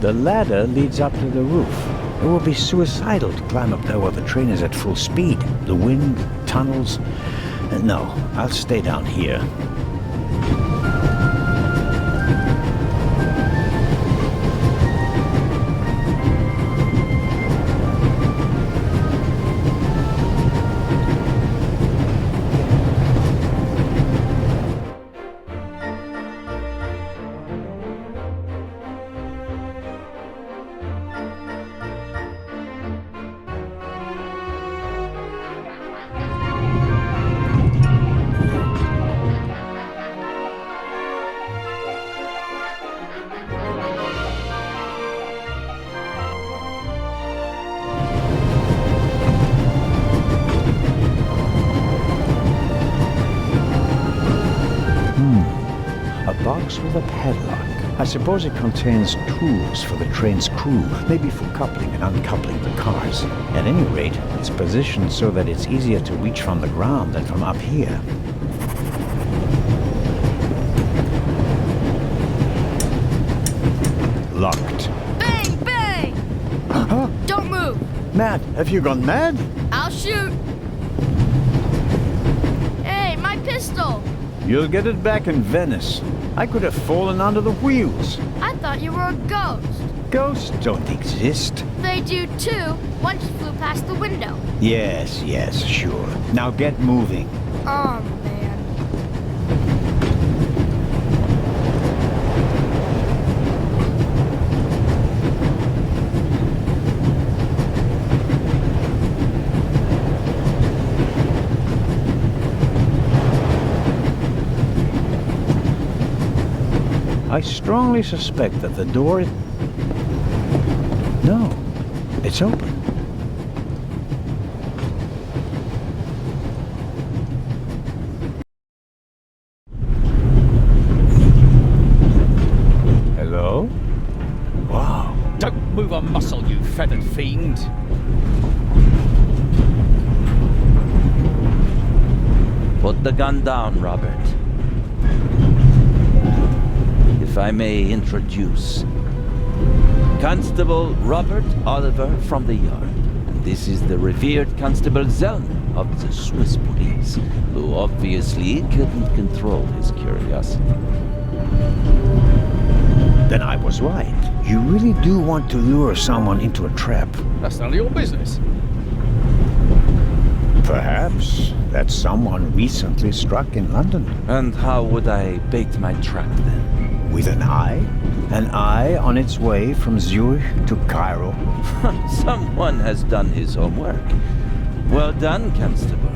The ladder leads up to the roof. It will be suicidal to climb up there while the train is at full speed. The wind, tunnels... No, I'll stay down here. Box with a padlock. I suppose it contains tools for the train's crew, maybe for coupling and uncoupling the cars. At any rate, it's positioned so that it's easier to reach from the ground than from up here. Locked. Bang! Bang! Huh? Don't move! Matt, have you gone mad? I'll shoot! Hey, my pistol! You'll get it back in Venice. I could have fallen under the wheels. I thought you were a ghost. Ghosts don't exist. They do too. One just flew past the window. Yes, sure. Now get moving. Oh, man. I strongly suspect that the door is... No, it's open. Hello? Wow. Don't move a muscle, you feathered fiend. Put the gun down, Robert. If I may introduce Constable Robert Oliver from the yard. And this is the revered Constable Zellner of the Swiss police, who obviously couldn't control his curiosity. Then I was right. You really do want to lure someone into a trap. That's none of your business. Perhaps that someone recently struck in London. And how would I bait my trap then? With an eye? An eye on its way from Zurich to Cairo? Someone has done his homework. Well done, Constable.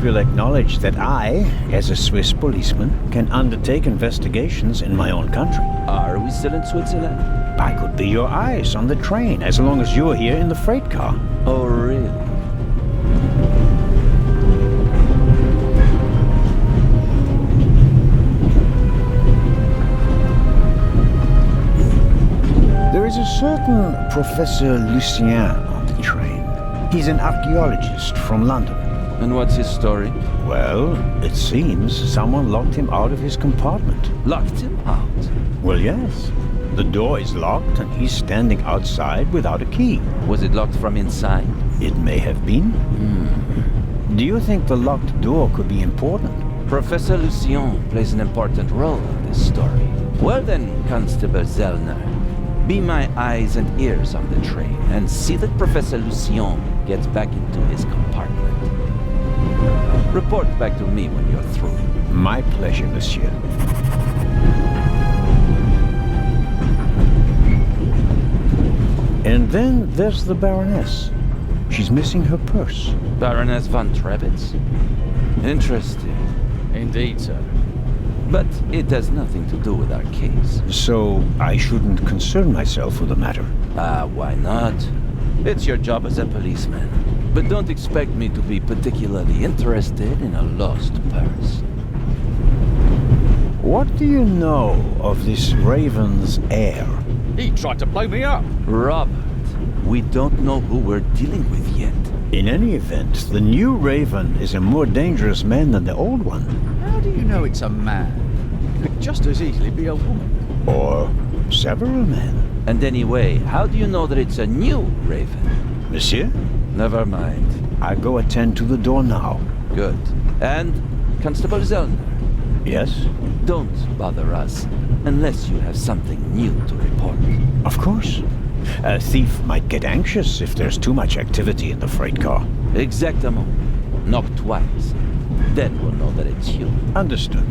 You'll acknowledge that I, as a Swiss policeman, can undertake investigations in my own country. Are we still in Switzerland? I could be your eyes on the train as long as you're here in the freight car. Oh, really? There is a certain Professor Lucien on the train. He's an archaeologist from London. And what's his story? Well, it seems someone locked him out of his compartment. Locked him out? Well, yes. The door is locked and he's standing outside without a key. Was it locked from inside? It may have been. Do you think the locked door could be important? Professor Lucien plays an important role in this story. Well then, Constable Zellner, be my eyes and ears on the train and see that Professor Lucien gets back into his compartment. Report back to me when you're through. My pleasure, monsieur. And then there's the Baroness. She's missing her purse. Baroness von Trebitz? Interesting. Indeed, sir. But it has nothing to do with our case. So I shouldn't concern myself with the matter. Why not? It's your job as a policeman. But don't expect me to be particularly interested in a lost purse. What do you know of this Raven's heir? He tried to blow me up. Robert, we don't know who we're dealing with yet. In any event, the new Raven is a more dangerous man than the old one. How do you know it's a man? It could just as easily be a woman. Or several men. And anyway, how do you know that it's a new Raven? Monsieur, Never mind. I go attend to the door now. Good. And, Constable Zellner, Yes? don't bother us unless you have something new to report. Of course. A thief might get anxious if there's too much activity in the freight car. Exactement. Knock twice. Then we'll know that it's you. Understood.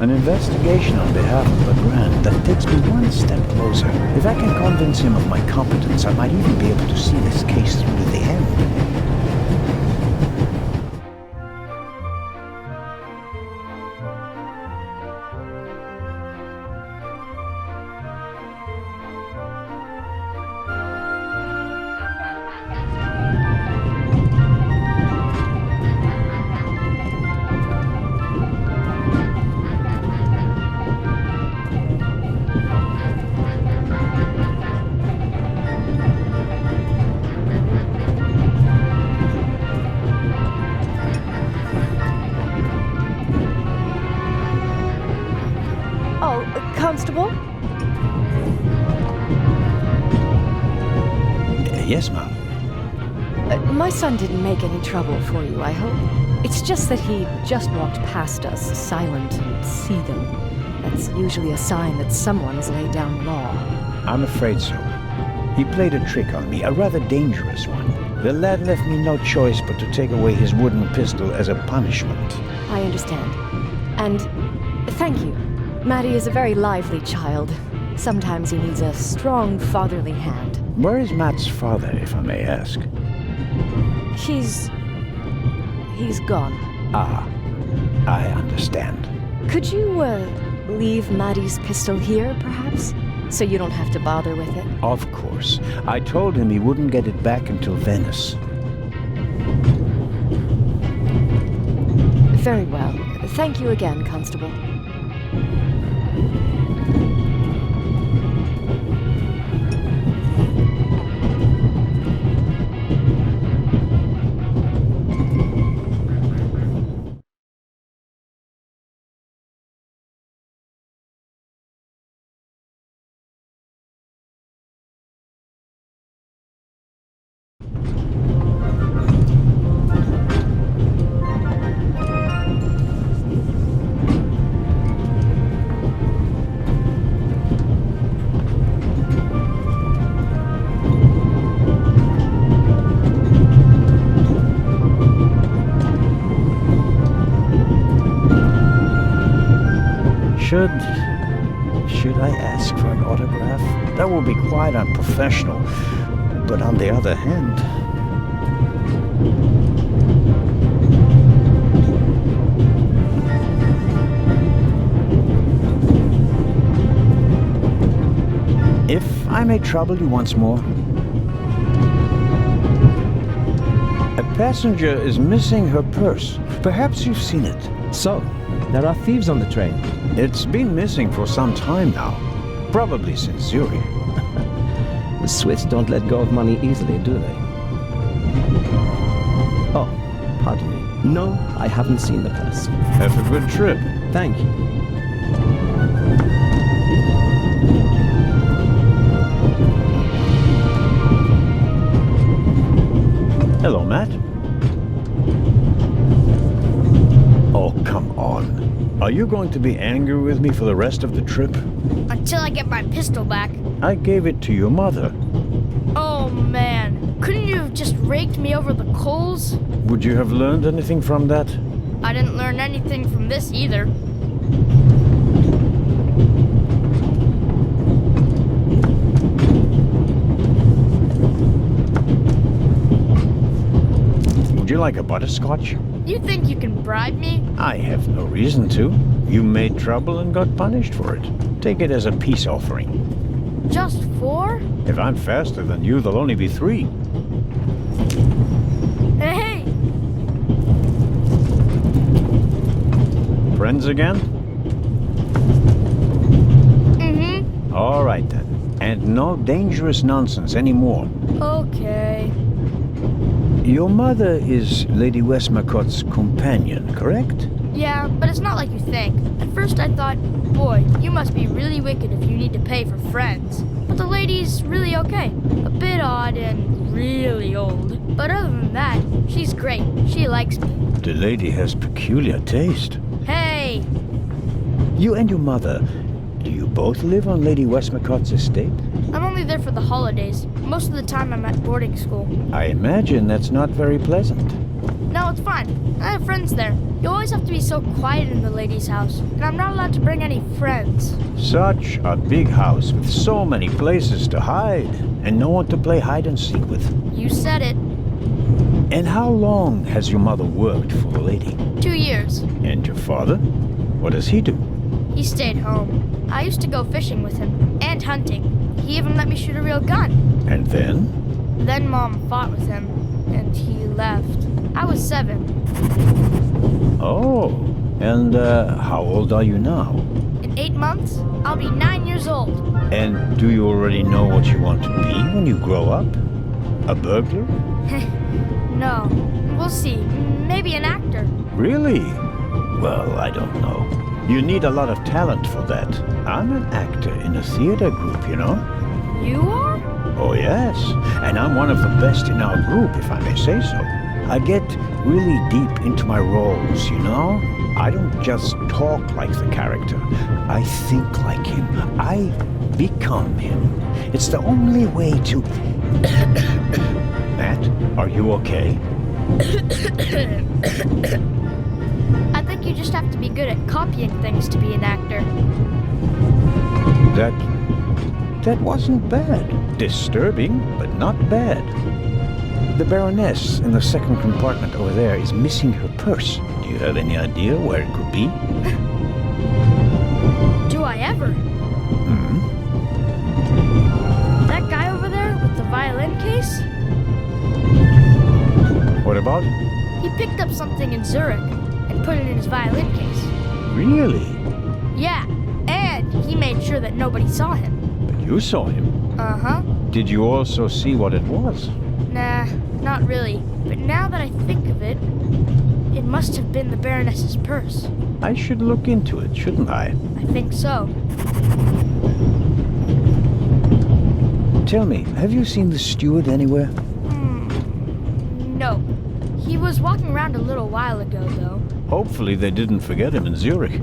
An investigation on behalf of Legrand that takes me one step closer. If I can convince him of my competence, I might even be able to see this case through to the end. Oh, Constable? Yes, ma'am. My son didn't make any trouble for you, I hope. It's just that he just walked past us, silent and seething. That's usually a sign that someone's laid down law. I'm afraid so. He played a trick on me, a rather dangerous one. The lad left me no choice but to take away his wooden pistol as a punishment. I understand. And thank you. Maddie is a very lively child. Sometimes he needs a strong fatherly hand. Where is Matt's father, if I may ask? He's gone. Ah, I understand. Could you, leave Maddie's pistol here, perhaps? So you don't have to bother with it? Of course. I told him he wouldn't get it back until Venice. Very well. Thank you again, Constable. Should I ask for an autograph? That will be quite unprofessional. But on the other hand... If I may trouble you once more... A passenger is missing her purse. Perhaps you've seen it. So, there are thieves on the train. It's been missing for some time now. Probably since Zurich. The Swiss don't let go of money easily, do they? Oh, pardon me. No, I haven't seen the purse. Have a good trip. Thank you. Hello, Matt. Oh, come on. Are you going to be angry with me for the rest of the trip? Until I get my pistol back. I gave it to your mother. Oh, man. Couldn't you have just raked me over the coals? Would you have learned anything from that? I didn't learn anything from this either. Would you like a butterscotch? You think you can bribe me? I have no reason to. You made trouble and got punished for it. Take it as a peace offering. Just 4? If I'm faster than you, there'll only be 3. Hey! Friends again? Mm-hmm. All right then. And no dangerous nonsense anymore. Okay. Your mother is Lady Westmacott's companion, correct? Yeah, but it's not like you think. At first I thought, boy, you must be really wicked if you need to pay for friends. But the lady's really okay. A bit odd and really old. But other than that, she's great. She likes me. The lady has peculiar taste. Hey! You and your mother, do you both live on Lady Westmacott's estate? I'm only there for the holidays. Most of the time I'm at boarding school. I imagine that's not very pleasant. No, it's fine. I have friends there. You always have to be so quiet in the lady's house, and I'm not allowed to bring any friends. Such a big house with so many places to hide, and no one to play hide and seek with. You said it. And how long has your mother worked for the lady? 2 years. And your father? What does he do? He stayed home. I used to go fishing with him, and hunting. He even let me shoot a real gun. And then? Then Mom fought with him, and he left. I was 7. Oh, and how old are you now? In 8 months, I'll be 9 years old. And do you already know what you want to be when you grow up? A burglar? No, we'll see. Maybe an actor. Really? Well, I don't know. You need a lot of talent for that. I'm an actor in a theater group, you know? You are? Oh, yes. And I'm one of the best in our group, if I may say so. I get really deep into my roles, you know? I don't just talk like the character. I think like him. I become him. It's the only way to... Matt, are you okay? I think you just have to be good at copying things to be an actor. That wasn't bad. Disturbing, but not bad. The Baroness in the second compartment over there is missing her purse. Do you have any idea where it could be? Do I ever? That guy over there with the violin case? What about it? He picked up something in Zurich and put it in his violin case. Really? Yeah, and he made sure that nobody saw him. But you saw him. Uh-huh. Did you also see what it was? Nah, not really. But now that I think of it, it must have been the Baroness's purse. I should look into it, shouldn't I? I think so. Tell me, have you seen the steward anywhere? No. He was walking around a little while ago, though. Hopefully they didn't forget him in Zurich.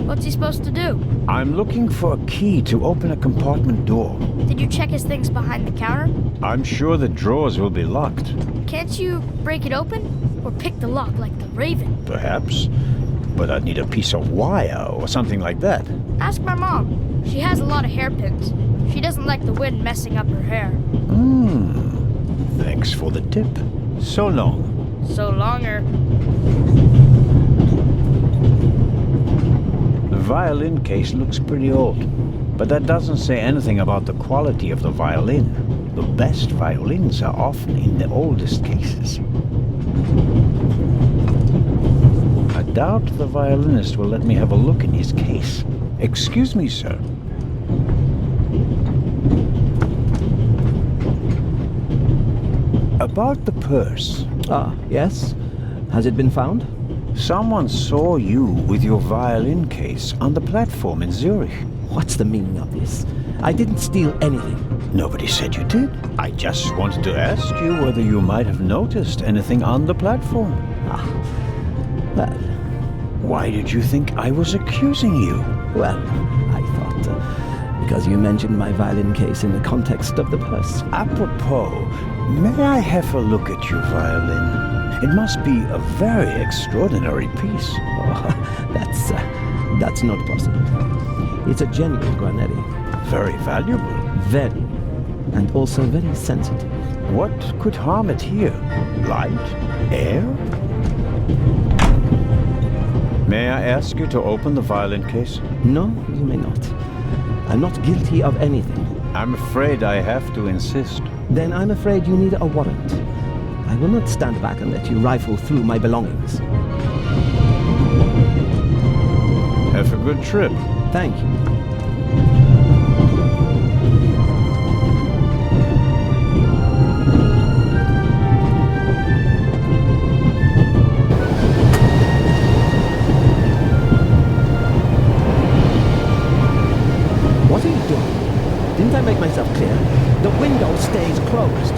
What's he supposed to do? I'm looking for a key to open a compartment door. Did you check his things behind the counter? I'm sure the drawers will be locked. Can't you break it open? Or pick the lock like the Raven? Perhaps. But I'd need a piece of wire or something like that. Ask my mom. She has a lot of hairpins. She doesn't like the wind messing up her hair. Thanks for the tip. So long. So longer. The violin case looks pretty old, but that doesn't say anything about the quality of the violin. The best violins are often in the oldest cases. I doubt the violinist will let me have a look in his case. Excuse me, sir. About the purse. Ah, yes? Has it been found? Someone saw you with your violin case on the platform in Zurich. What's the meaning of this? I didn't steal anything. Nobody said you did. I just wanted to ask you whether you might have noticed anything on the platform. Well, Why did you think I was accusing you? well, I thought, because you mentioned my violin case in the context of the purse. Apropos, may I have a look at your violin? It must be a very extraordinary piece. Oh, that's not possible. It's a genuine Guarnetti. Very valuable. Very. And also very sensitive. What could harm it here? Light? Air? I ask you to open the violin case? No, you may not. I'm not guilty of anything. I'm afraid I have to insist. Then I'm afraid you need a warrant. I will not stand back and let you rifle through my belongings. Have a good trip. Thank you. What are you doing? Didn't I make myself clear? The window stays closed.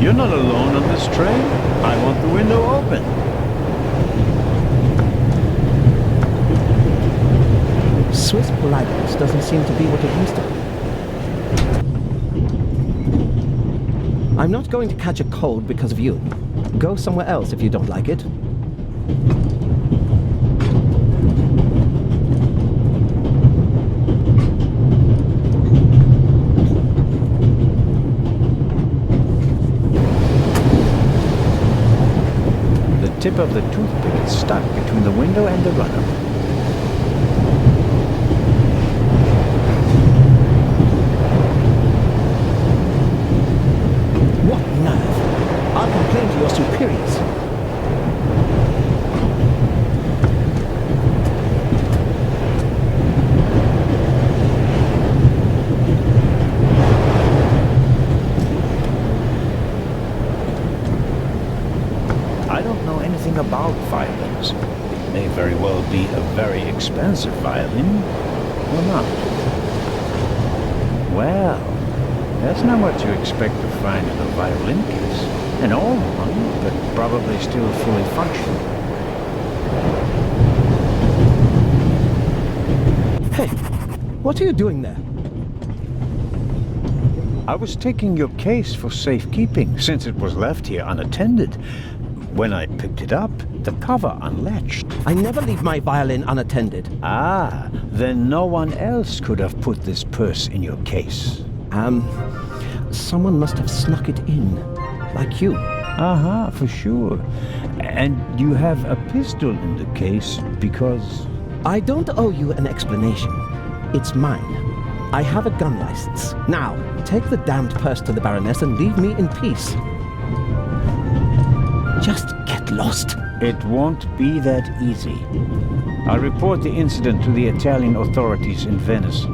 You're not alone on this train. I want the window open. Swiss politeness doesn't seem to be what it used to be. I'm not going to catch a cold because of you. Go somewhere else if you don't like it. The tip of the toothpick is stuck between the window and the runner. What nerve! I'll complain to your superiors. I don't know anything about violins. It may very well be a very expensive violin, or not. Well, that's not what you expect to find in a violin case. An old one, but probably still fully functional. Hey, what are you doing there? I was taking your case for safekeeping, since it was left here unattended. When I picked it up, the cover unlatched. I never leave my violin unattended. Ah, then no one else could have put this purse in your case. Someone must have snuck it in, like you. Aha, for sure. And you have a pistol in the case because... I don't owe you an explanation. It's mine. I have a gun license. Now, take the damned purse to the Baroness and leave me in peace. Just get lost. It won't be that easy. I'll report the incident to the Italian authorities in Venice.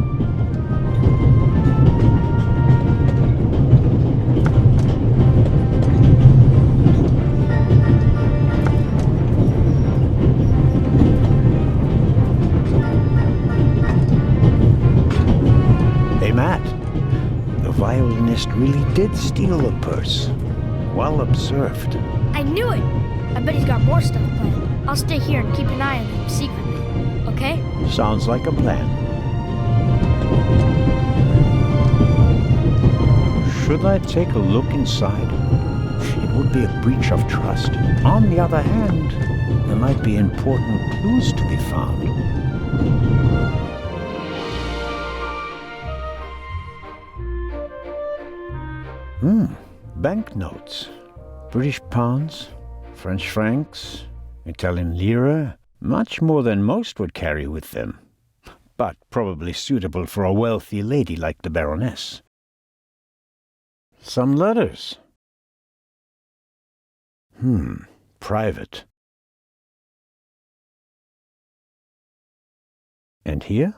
Hey, Matt. The violinist really did steal the purse. Well observed. I knew it! I bet he's got more stuff planned. I'll stay here and keep an eye on him secretly. Okay? Sounds like a plan. Should I take a look inside? It would be a breach of trust. On the other hand, there might be important clues to be found. Banknotes. British pounds, French francs, Italian lira. Much more than most would carry with them. But probably suitable for a wealthy lady like the Baroness. Some letters. Private. And here?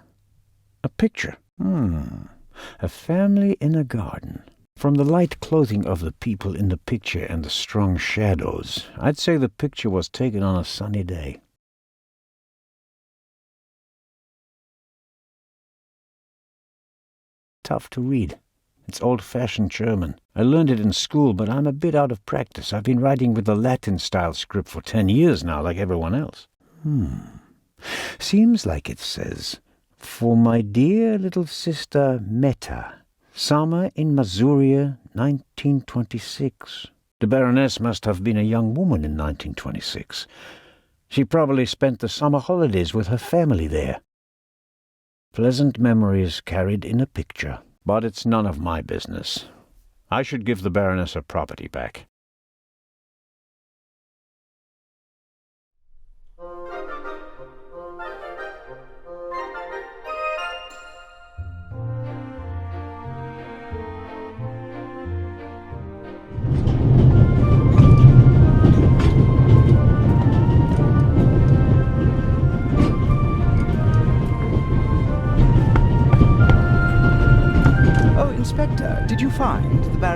A picture. A family in a garden. From the light clothing of the people in the picture and the strong shadows, I'd say the picture was taken on a sunny day. Tough to read. It's old-fashioned German. I learned it in school, but I'm a bit out of practice. I've been writing with the Latin-style script for 10 years now, like everyone else. Seems like it says, "For my dear little sister Meta, summer in Masuria, 1926. The Baroness must have been a young woman in 1926. She probably spent the summer holidays with her family there. Pleasant memories carried in a picture, but it's none of my business. I should give the Baroness her property back.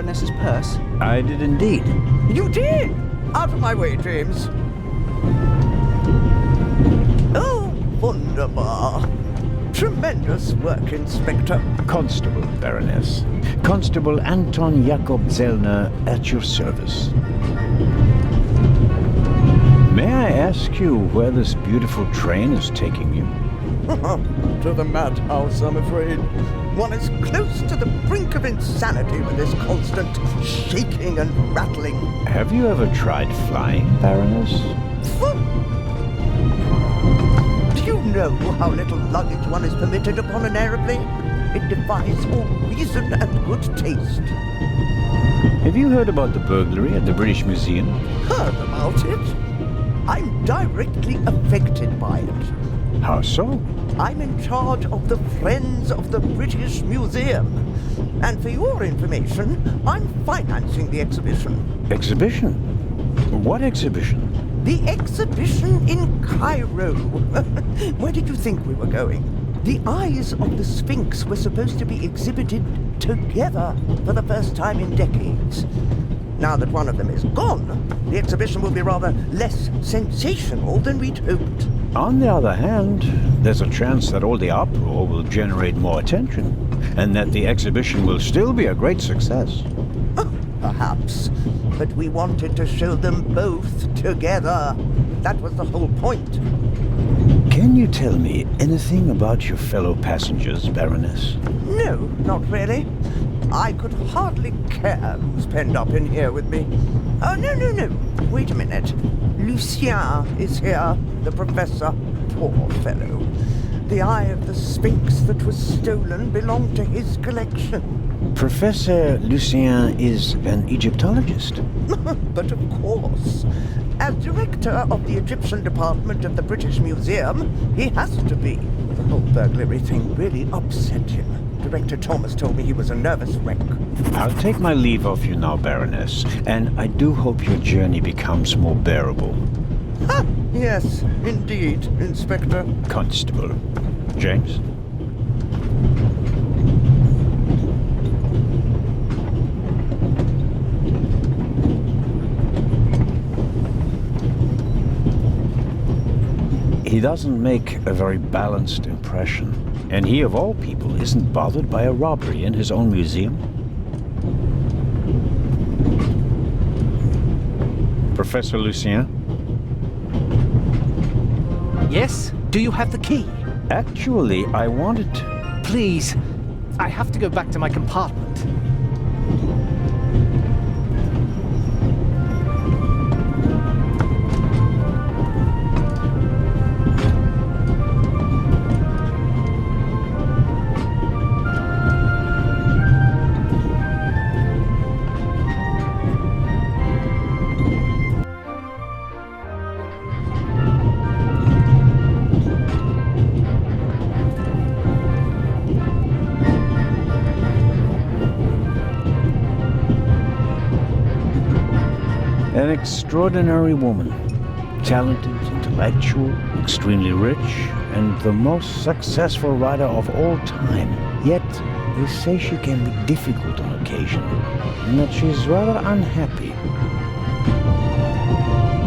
Baroness's purse? I did indeed. You did! Out of my way, James. Oh, wunderbar. Tremendous work, Inspector. Constable, Baroness. Constable Anton Jakob Zellner at your service. May I ask you where this beautiful train is taking you? To the madhouse, I'm afraid. One is close to the brink of insanity with this constant shaking and rattling. Have you ever tried flying, Baroness? Do you know how little luggage one is permitted upon an aeroplane? It defies all reason and good taste. Have you heard about the burglary at the British Museum? Heard about it? I'm directly affected by it. How so? I'm in charge of the Friends of the British Museum. And for your information, I'm financing the exhibition. Exhibition? What exhibition? The exhibition in Cairo. Where did you think we were going? The eyes of the Sphinx were supposed to be exhibited together for the first time in decades. Now that one of them is gone, the exhibition will be rather less sensational than we'd hoped. On the other hand, there's a chance that all the uproar will generate more attention, and that the exhibition will still be a great success. Perhaps. But we wanted to show them both together. That was the whole point. Can you tell me anything about your fellow passengers, Baroness? No, not really. I could hardly care who's penned up in here with me. Oh, no. Wait a minute. Lucien is here, the professor. Poor fellow. The eye of the Sphinx that was stolen belonged to his collection. Professor Lucien is an Egyptologist. But of course. As director of the Egyptian department of the British Museum, he has to be. The whole burglary thing really upset him. Director Thomas told me he was a nervous wreck. I'll take my leave of you now, Baroness, and I do hope your journey becomes more bearable. Ha! Yes, indeed, Inspector. Constable. James? He doesn't make a very balanced impression. And he, of all people, isn't bothered by a robbery in his own museum. Professor Lucien? Yes? Do you have the key? Actually, I wanted to... Please. I have to go back to my compartment. An extraordinary woman. Talented, intellectual, extremely rich, and the most successful writer of all time. Yet, they say she can be difficult on occasion, and that she's rather unhappy.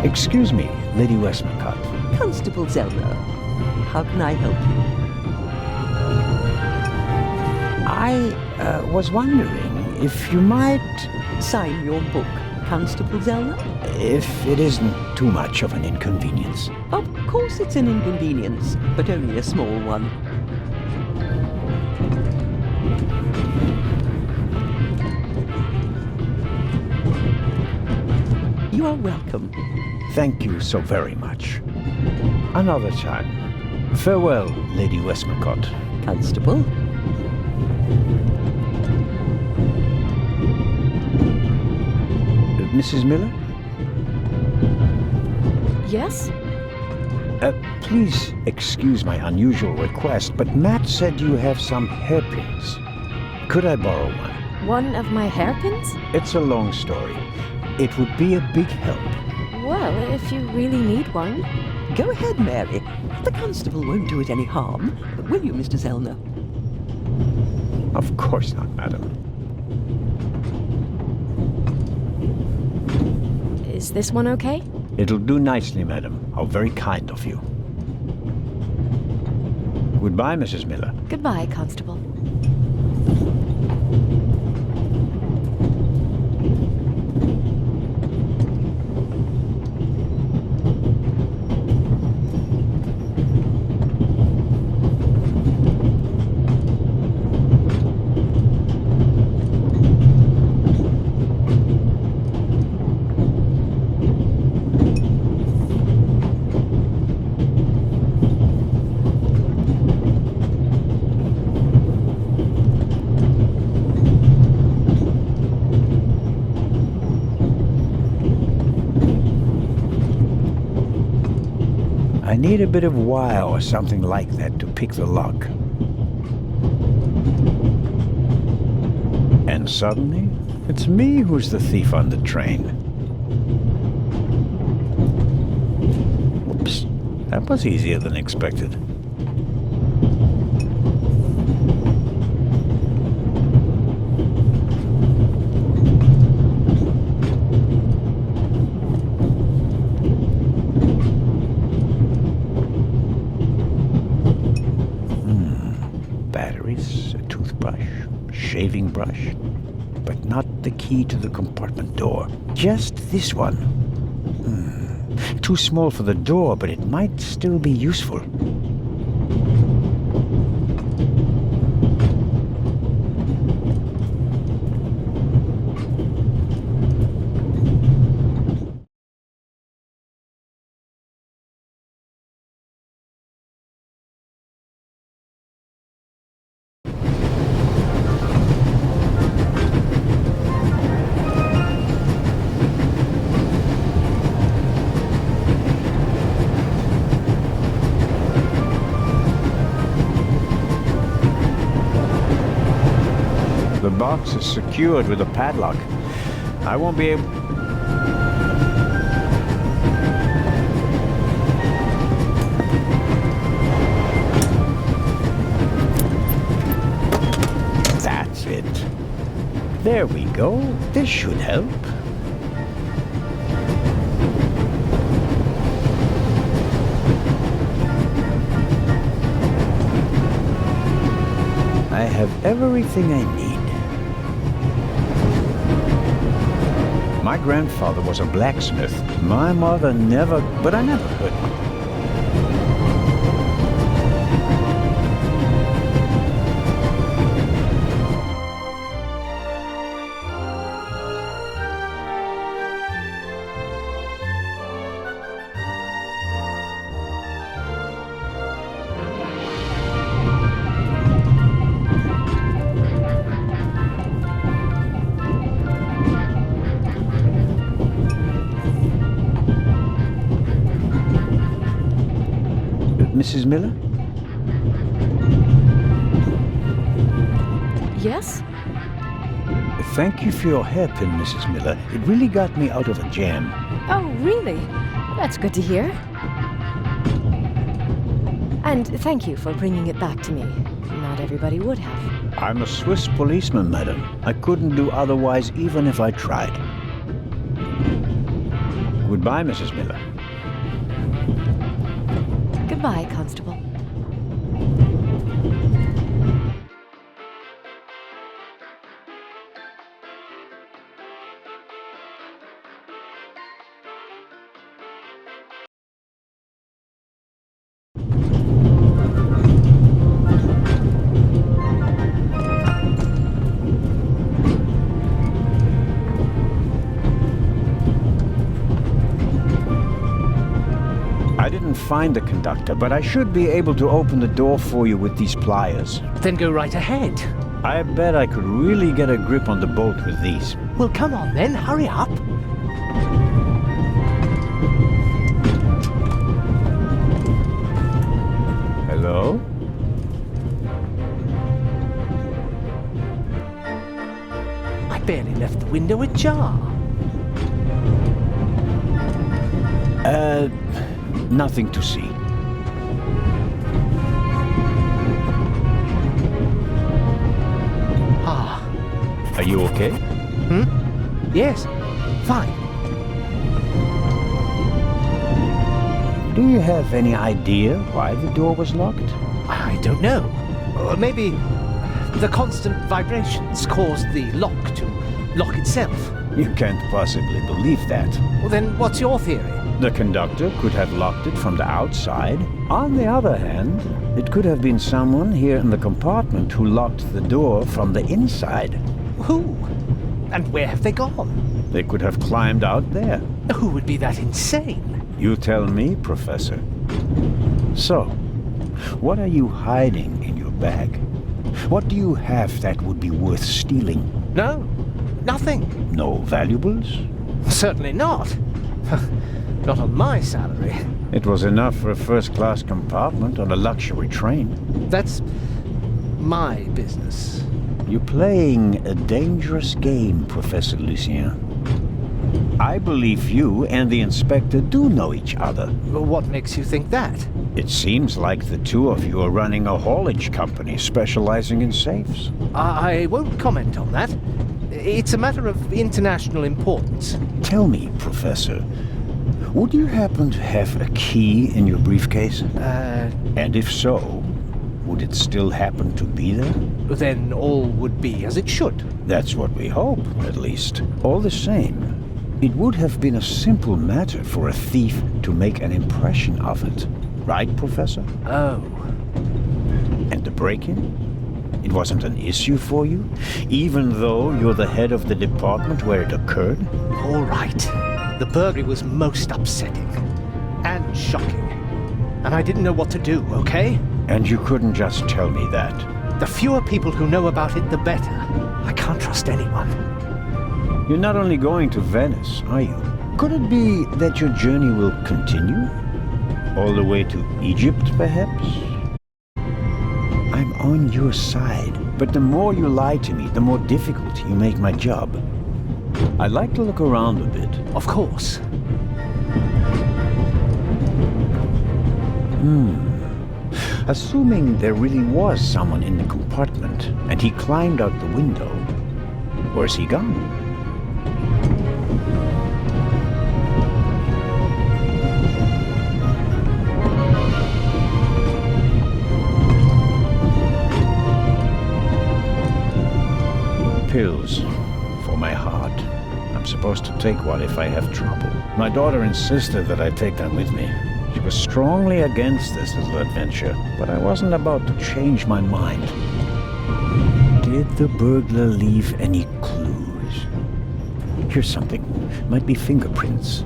Excuse me, Lady Westmacott. Constable Zellner, how can I help you? I was wondering if you might... Sign your book, Constable Zellner? If it isn't too much of an inconvenience. Of course it's an inconvenience, but only a small one. You are welcome. Thank you so very much. Another time. Farewell, Lady Westmacott. Constable? Mrs. Miller? Yes? Please excuse my unusual request, but Matt said you have some hairpins. Could I borrow one? One of my hairpins? It's a long story. It would be a big help. Well, if you really need one. Go ahead, Mary. The constable won't do it any harm. Will you, Mr. Zellner? Of course not, madam. Is this one okay? It'll do nicely, madam. How very kind of you. Goodbye, Mrs. Miller. Goodbye, Constable. I need a bit of wire or something like that to pick the lock. And suddenly, it's me who's the thief on the train. Whoops, that was easier than expected. Batteries, a toothbrush, shaving brush, but not the key to the compartment door. Just this one. Too small for the door, but it might still be useful. The box is secured with a padlock. I won't be able... That's it. There we go. This should help. I have everything I need. My grandfather was a blacksmith. My mother never, but I never heard. Mrs. Miller? Yes? Thank you for your hairpin, Mrs. Miller. It really got me out of a jam. Oh, really? That's good to hear. And thank you for bringing it back to me. Not everybody would have. I'm a Swiss policeman, madam. I couldn't do otherwise even if I tried. Goodbye, Mrs. Miller. Goodbye, Constable. I didn't find the conductor, but I should be able to open the door for you with these pliers. Then go right ahead. I bet I could really get a grip on the bolt with these. Well, come on then, hurry up. Hello? I barely left the window ajar. Nothing to see. Ah, Are you okay? yes, fine. Do you have any idea why the door was locked? I don't know. Or maybe the constant vibrations caused the lock to lock itself. You can't possibly believe that. Well, then what's your theory? The conductor could have locked it from the outside. On the other hand, it could have been someone here in the compartment who locked the door from the inside. Who? And where have they gone? They could have climbed out there. Who would be that insane? You tell me, Professor. So, what are you hiding in your bag? What do you have that would be worth stealing? No, nothing. No valuables? Certainly not. Not on my salary. It was enough for a first-class compartment on a luxury train. That's my business. You're playing a dangerous game, Professor Lucien. I believe you and the inspector do know each other. What makes you think that? It seems like the two of you are running a haulage company specializing in safes. I won't comment on that. It's a matter of international importance. Tell me, Professor, would you happen to have a key in your briefcase? And if so, would it still happen to be there? Then all would be as it should. That's what we hope, at least. All the same, it would have been a simple matter for a thief to make an impression of it. Right, Professor? Oh. And the break-in? It wasn't an issue for you? Even though you're the head of the department where it occurred? All right. The burglary was most upsetting. And shocking. And I didn't know what to do, okay? And you couldn't just tell me that. The fewer people who know about it, the better. I can't trust anyone. You're not only going to Venice, are you? Could it be that your journey will continue? All the way to Egypt, perhaps? I'm on your side, but the more you lie to me, the more difficult you make my job. I'd like to look around a bit. Of course. Assuming there really was someone in the compartment, and he climbed out the window, where's he gone? Pills for my heart. I'm supposed to take one if I have trouble. My daughter insisted that I take them with me. She was strongly against this little adventure, but I wasn't about to change my mind. Did the burglar leave any clues? Here's something. Might be fingerprints.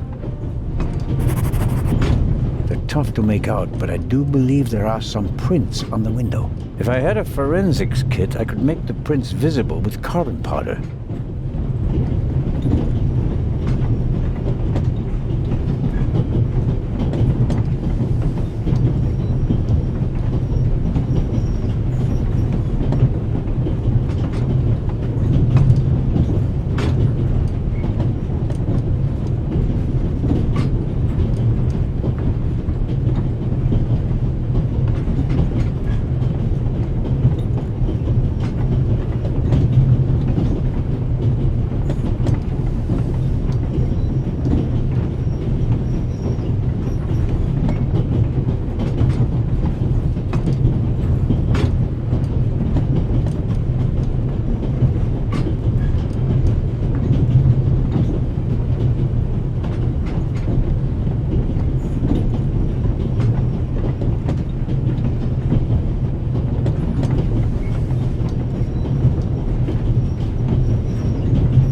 They're tough to make out, but I do believe there are some prints on the window. If I had a forensics kit, I could make the prints visible with carbon powder.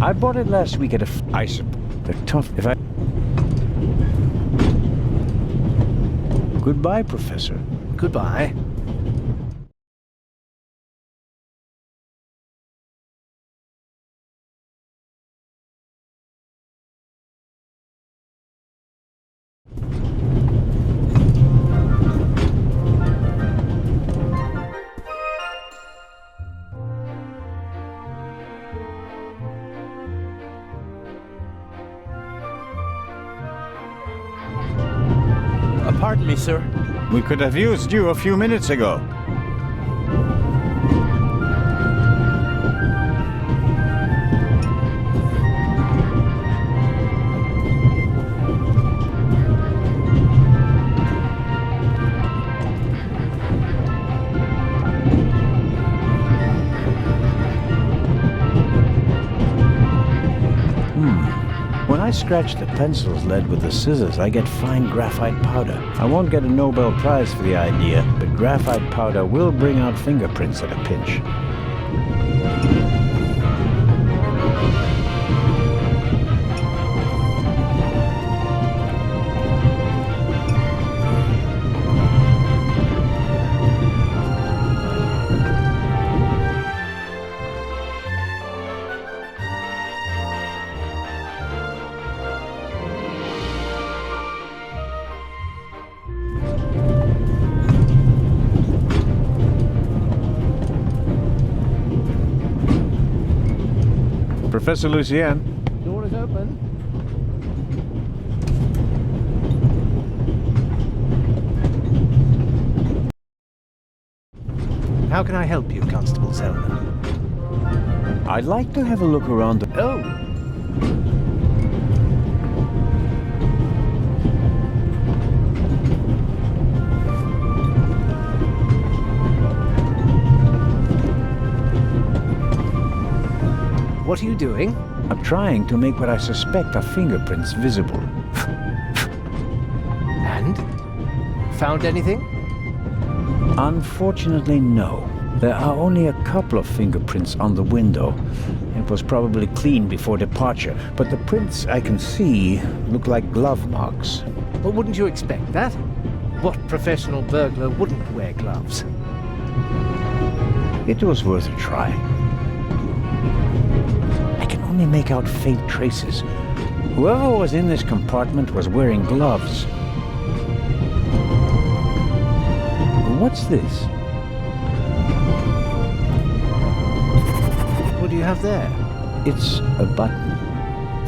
I bought it last week at I suppose they're tough. If I... Goodbye, Professor. Goodbye. Pardon me, sir. We could have used you a few minutes ago. When I scratch the pencil's lead with the scissors, I get fine graphite powder. I won't get a Nobel Prize for the idea, but graphite powder will bring out fingerprints at a pinch. Professor Lucien. Door is open. How can I help you, Constable Zellner? I'd like to have a look around the... Oh! What are you doing? I'm trying to make what I suspect are fingerprints visible. And? Found anything? Unfortunately, no. There are only a couple of fingerprints on the window. It was probably cleaned before departure, but the prints I can see look like glove marks. Well, wouldn't you expect that? What professional burglar wouldn't wear gloves? It was worth a try. I can only make out faint traces. Whoever was in this compartment was wearing gloves. What's this? What do you have there? It's a button.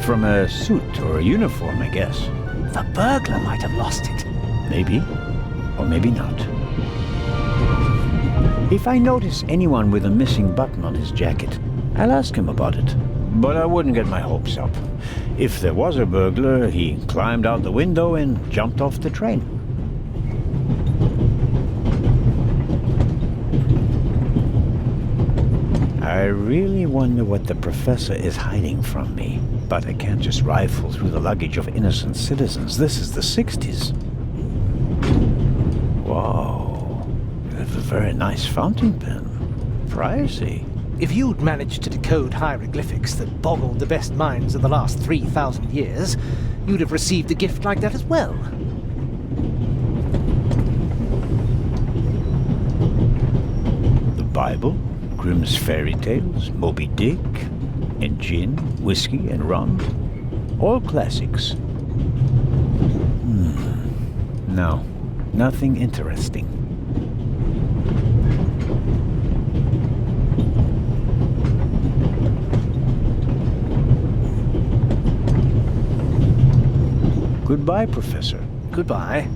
From a suit or a uniform, I guess. The burglar might have lost it. Maybe. Or maybe not. If I notice anyone with a missing button on his jacket, I'll ask him about it. But I wouldn't get my hopes up. If there was a burglar, he climbed out the window and jumped off the train. I really wonder what the professor is hiding from me. But I can't just rifle through the luggage of innocent citizens. This is the 60s. Whoa. You have a very nice fountain pen. Pricey. If you'd managed to decode hieroglyphics that boggled the best minds of the last 3,000 years, you'd have received a gift like that as well. The Bible, Grimm's fairy tales, Moby Dick, and gin, whiskey, and rum. All classics. No, nothing interesting. Goodbye, Professor. Goodbye.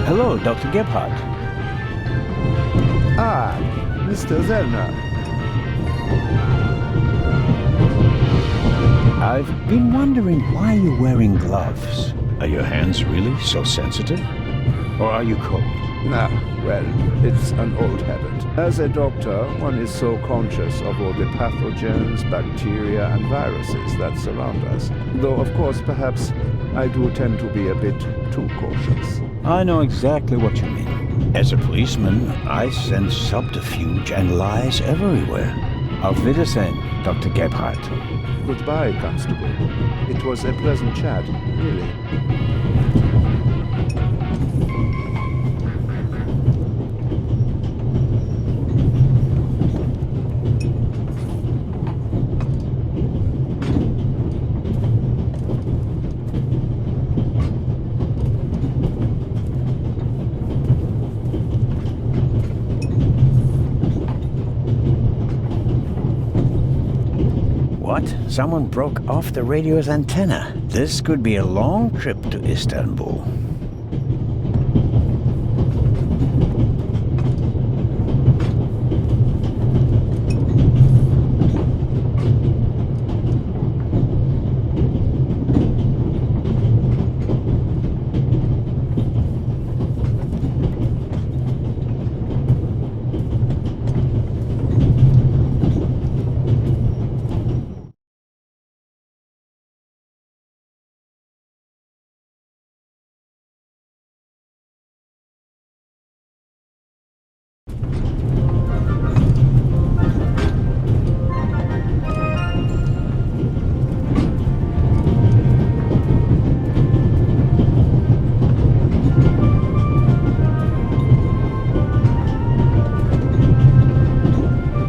Hello, Dr. Gebhardt. Ah, Mr. Zellner. I've been wondering why you're wearing gloves. Are your hands really so sensitive? Or are you cold? Ah, well, it's an old habit. As a doctor, one is so conscious of all the pathogens, bacteria, and viruses that surround us. Though, of course, perhaps I do tend to be a bit too cautious. I know exactly what you mean. As a policeman, I sense subterfuge and lies everywhere. Auf Wiedersehen, Dr. Gebhardt. Goodbye, Constable. It was a pleasant chat, really. What? Someone broke off the radio's antenna. This could be a long trip to Istanbul.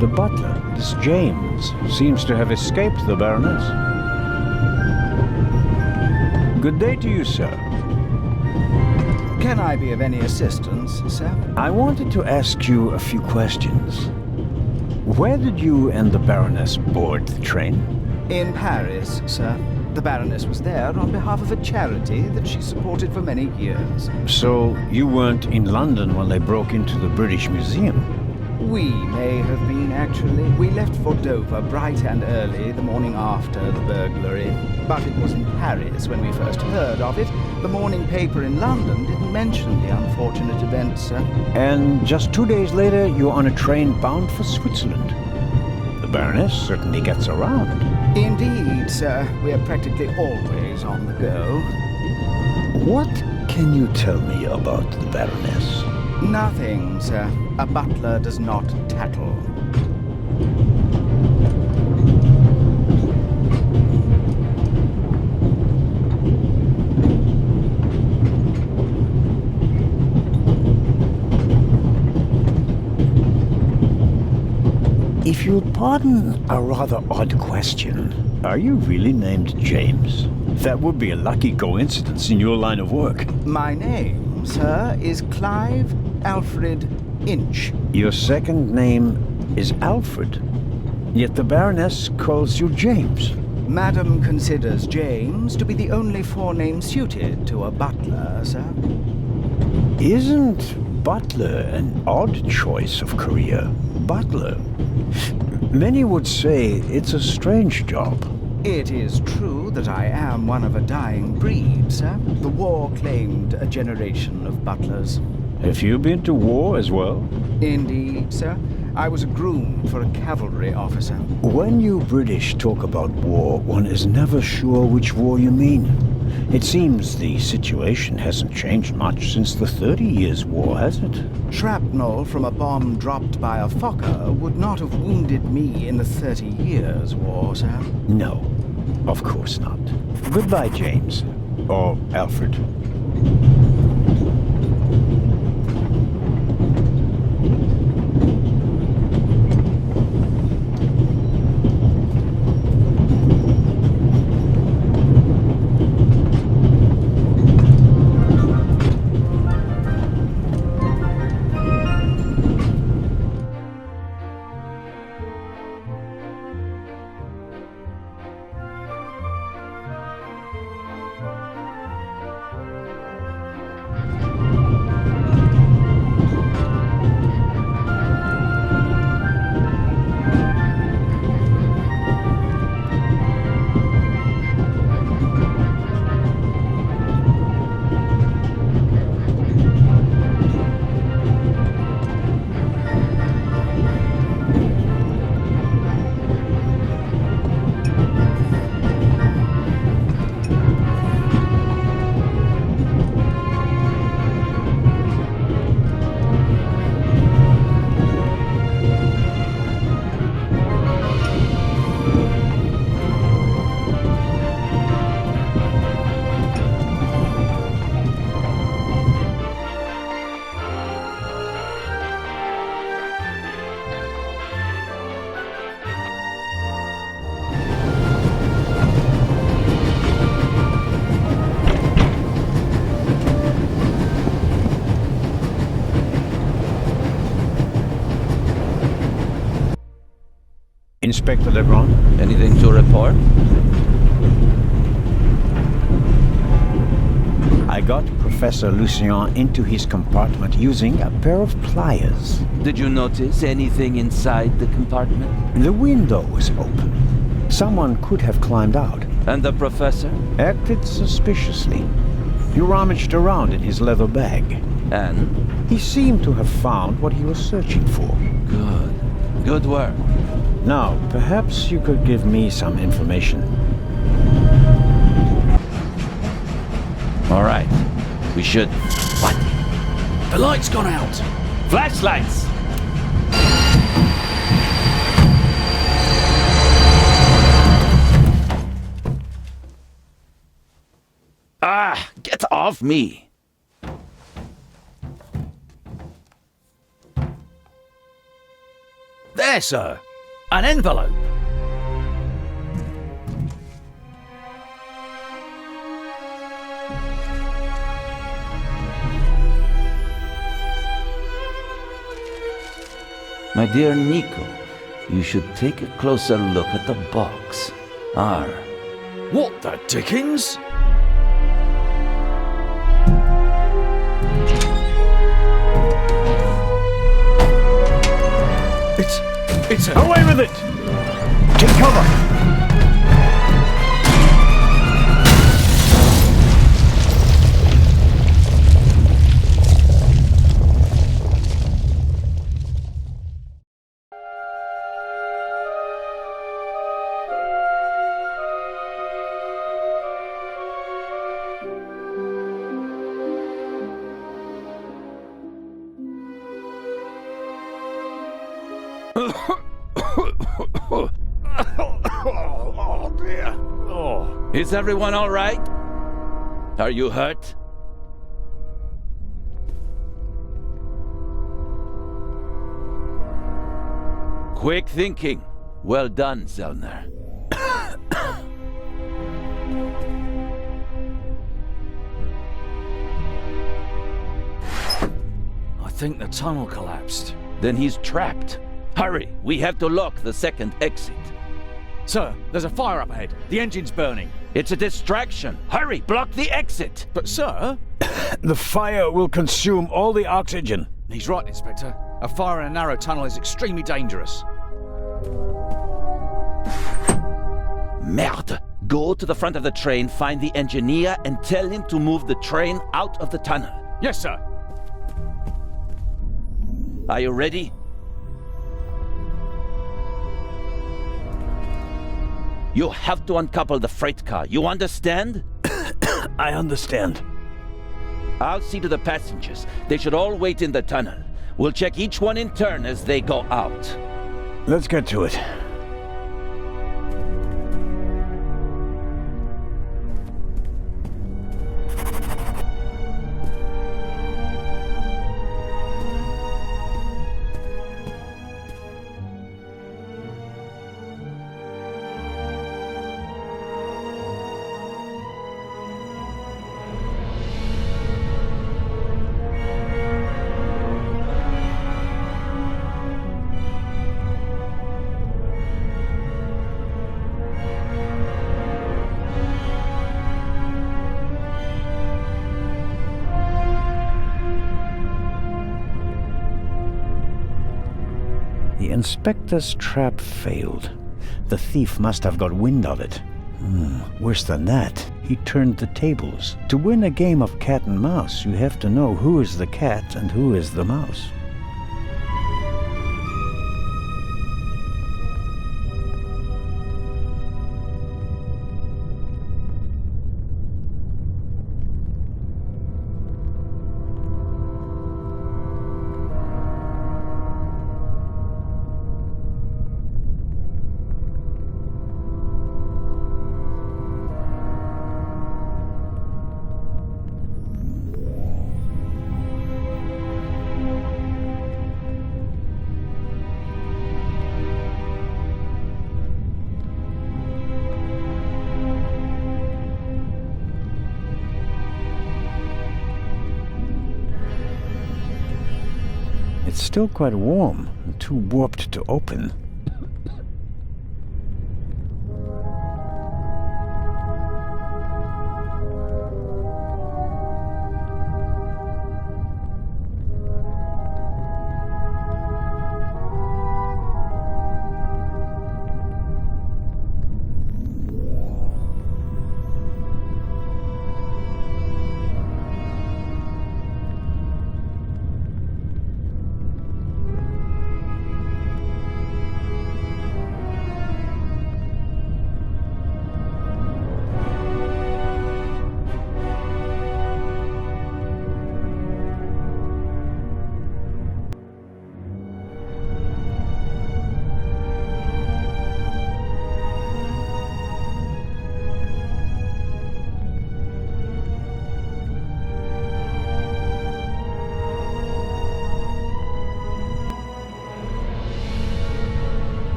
The butler, this James, seems to have escaped the Baroness. Good day to you, sir. Can I be of any assistance, sir? I wanted to ask you a few questions. Where did you and the Baroness board the train? In Paris, sir. The Baroness was there on behalf of a charity that she supported for many years. So you weren't in London when they broke into the British Museum? We may have been, actually. We left for Dover bright and early the morning after the burglary. But it was in Paris when we first heard of it. The morning paper in London didn't mention the unfortunate event, sir. And just 2 days later, you're on a train bound for Switzerland. The Baroness certainly gets around. Indeed, sir. We are practically always on the go. What can you tell me about the Baroness? Nothing, sir. A butler does not tattle. If you'll pardon a rather odd question, are you really named James? That would be a lucky coincidence in your line of work. My name, sir, is Clive Alfred Inch. Your second name is Alfred, yet the Baroness calls you James. Madam considers James to be the only forename suited to a butler, sir. Isn't butler an odd choice of career? Butler. Many would say it's a strange job. It is true that I am one of a dying breed, sir. The war claimed a generation of butlers. Have you been to war as well? Indeed, sir. I was a groom for a cavalry officer. When you British talk about war, one is never sure which war you mean. It seems the situation hasn't changed much since the 30 Years' War, has it? Shrapnel from a bomb dropped by a Fokker would not have wounded me in the 30 Years' War, sir. No, of course not. Goodbye, James. Or Alfred. Inspector Legrand? Anything to report? I got Professor Lucien into his compartment using a pair of pliers. Did you notice anything inside the compartment? The window was open. Someone could have climbed out. And the professor? Acted suspiciously. He rummaged around in his leather bag. And? He seemed to have found what he was searching for. Good. Good work. Now, perhaps you could give me some information. All right. We should... What? The light's gone out! Flashlights! Ah! Get off me! There, sir! An envelope! My dear Nico, you should take a closer look at the box. R. What the dickens? It's a... Away with it! Take cover! Oh dear. Oh. Is everyone all right? Are you hurt? Quick thinking. Well done, Zellner. I think the tunnel collapsed. Then he's trapped. Hurry, we have to lock the second exit. Sir, there's a fire up ahead. The engine's burning. It's a distraction. Hurry, block the exit. But sir... The fire will consume all the oxygen. He's right, Inspector. A fire in a narrow tunnel is extremely dangerous. Merde. Go to the front of the train, find the engineer, and tell him to move the train out of the tunnel. Yes, sir. Are you ready? You have to uncouple the freight car. You understand? I understand. I'll see to the passengers. They should all wait in the tunnel. We'll check each one in turn as they go out. Let's get to it. The inspector's trap failed. The thief must have got wind of it. Worse than that, he turned the tables. To win a game of cat and mouse, you have to know who is the cat and who is the mouse. It's still quite warm and too warped to open.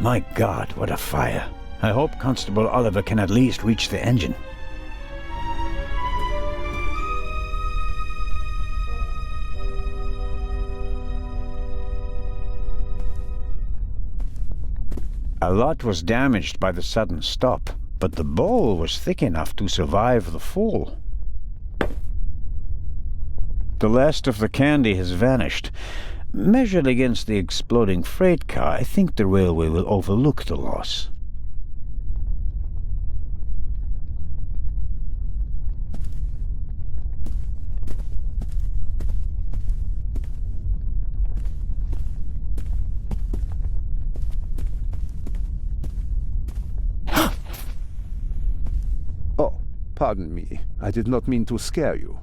My God, what a fire. I hope Constable Oliver can at least reach the engine. A lot was damaged by the sudden stop, but the bowl was thick enough to survive the fall. The last of the candy has vanished. Measured against the exploding freight car, I think the railway will overlook the loss. Oh, pardon me. I did not mean to scare you.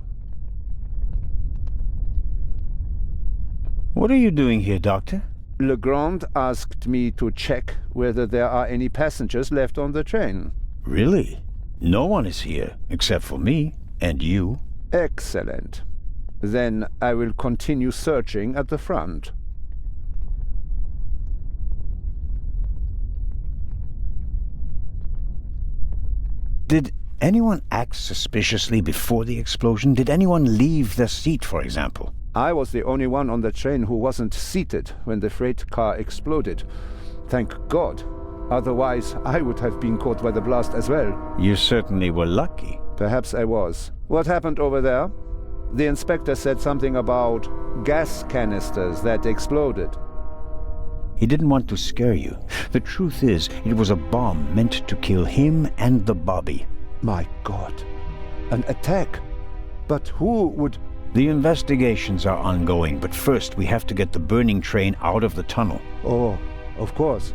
What are you doing here, Doctor? Legrand asked me to check whether there are any passengers left on the train. Really? No one is here, except for me and you. Excellent. Then I will continue searching at the front. Did anyone act suspiciously before the explosion? Did anyone leave their seat, for example? I was the only one on the train who wasn't seated when the freight car exploded. Thank God. Otherwise, I would have been caught by the blast as well. You certainly were lucky. Perhaps I was. What happened over there? The inspector said something about gas canisters that exploded. He didn't want to scare you. The truth is, it was a bomb meant to kill him and the Bobby. My God. An attack? But who would... The investigations are ongoing, but first we have to get the burning train out of the tunnel. Oh, of course.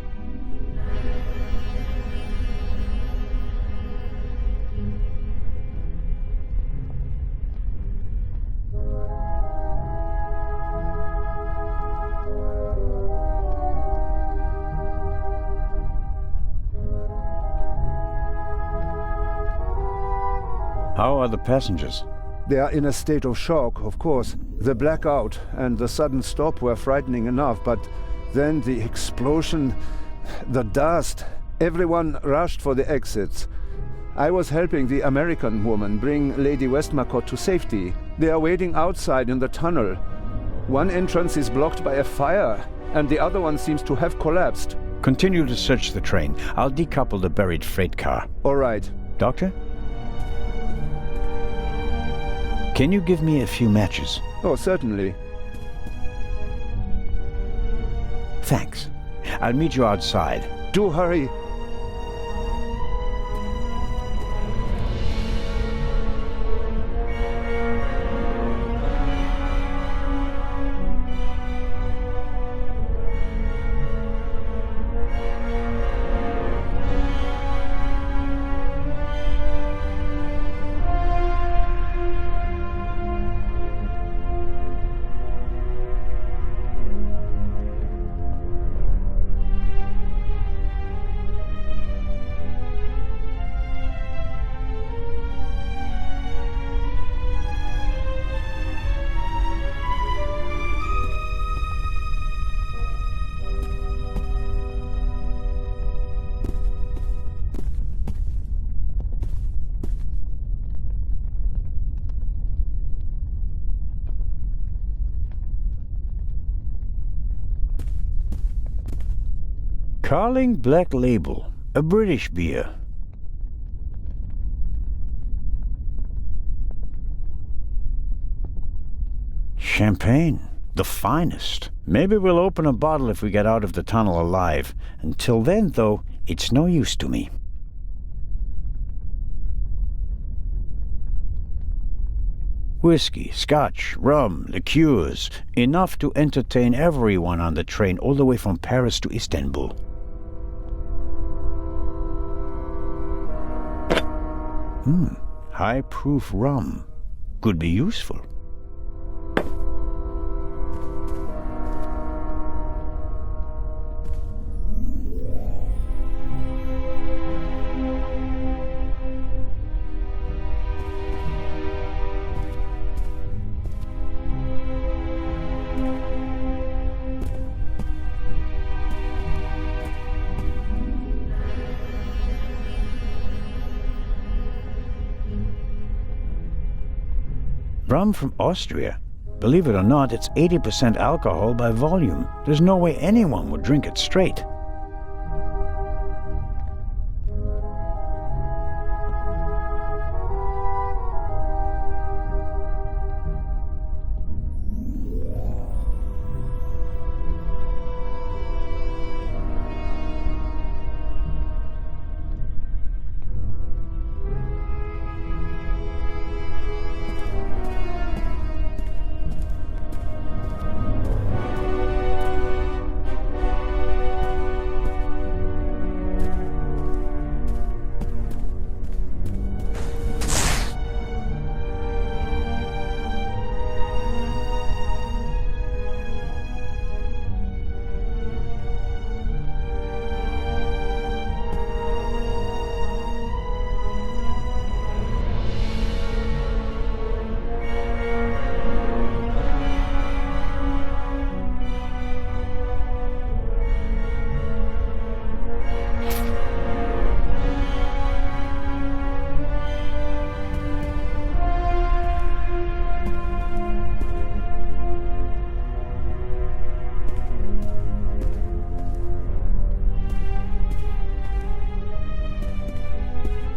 How are the passengers? They are in a state of shock, of course. The blackout and the sudden stop were frightening enough, but then the explosion, the dust, everyone rushed for the exits. I was helping the American woman bring Lady Westmacott to safety. They are waiting outside in the tunnel. One entrance is blocked by a fire, and the other one seems to have collapsed. Continue to search the train. I'll decouple the buried freight car. All right. Doctor? Can you give me a few matches? Oh, certainly. Thanks. I'll meet you outside. Do hurry. Carling Black Label, a British beer. Champagne, the finest. Maybe we'll open a bottle if we get out of the tunnel alive. Until then, though, it's no use to me. Whiskey, scotch, rum, liqueurs, enough to entertain everyone on the train all the way from Paris to Istanbul. High-proof rum. Could be useful. Rum from Austria. Believe it or not, it's 80% alcohol by volume. There's no way anyone would drink it straight.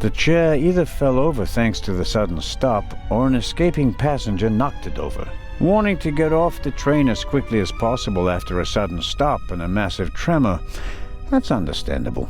The chair either fell over thanks to the sudden stop, or an escaping passenger knocked it over. Wanting to get off the train as quickly as possible after a sudden stop and a massive tremor, that's understandable.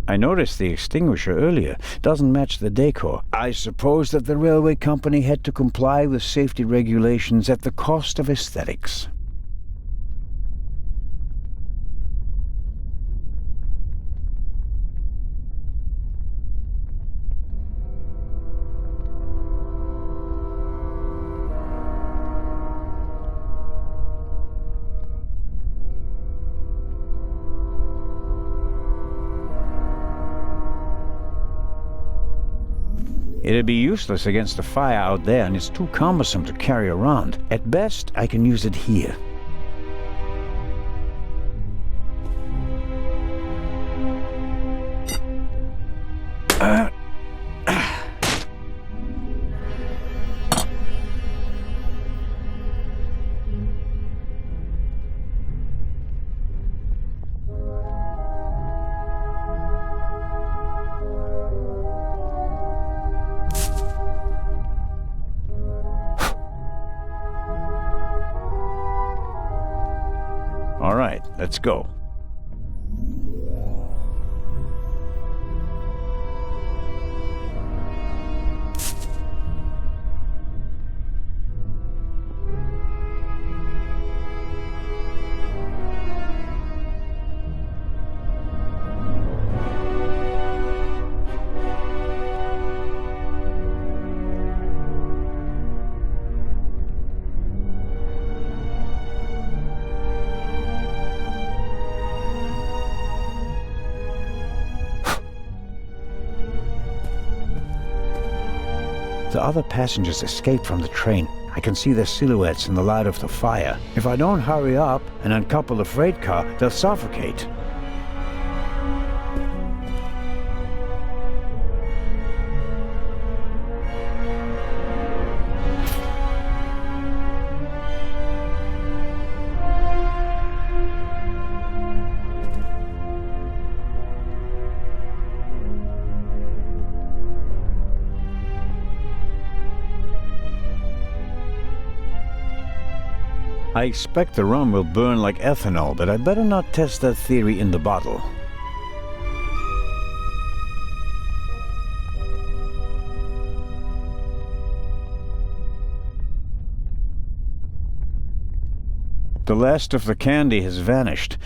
I noticed the extinguisher earlier. Doesn't match the decor. I suppose that the railway company had to comply with safety regulations at the cost of aesthetics. It'd be useless against the fire out there, and it's too cumbersome to carry around. At best, I can use it here. All right, let's go. The other passengers escaped from the train. I can see their silhouettes in the light of the fire. If I don't hurry up and uncouple the freight car, they'll suffocate. I expect the rum will burn like ethanol, but I better not test that theory in the bottle. The last of the candy has vanished.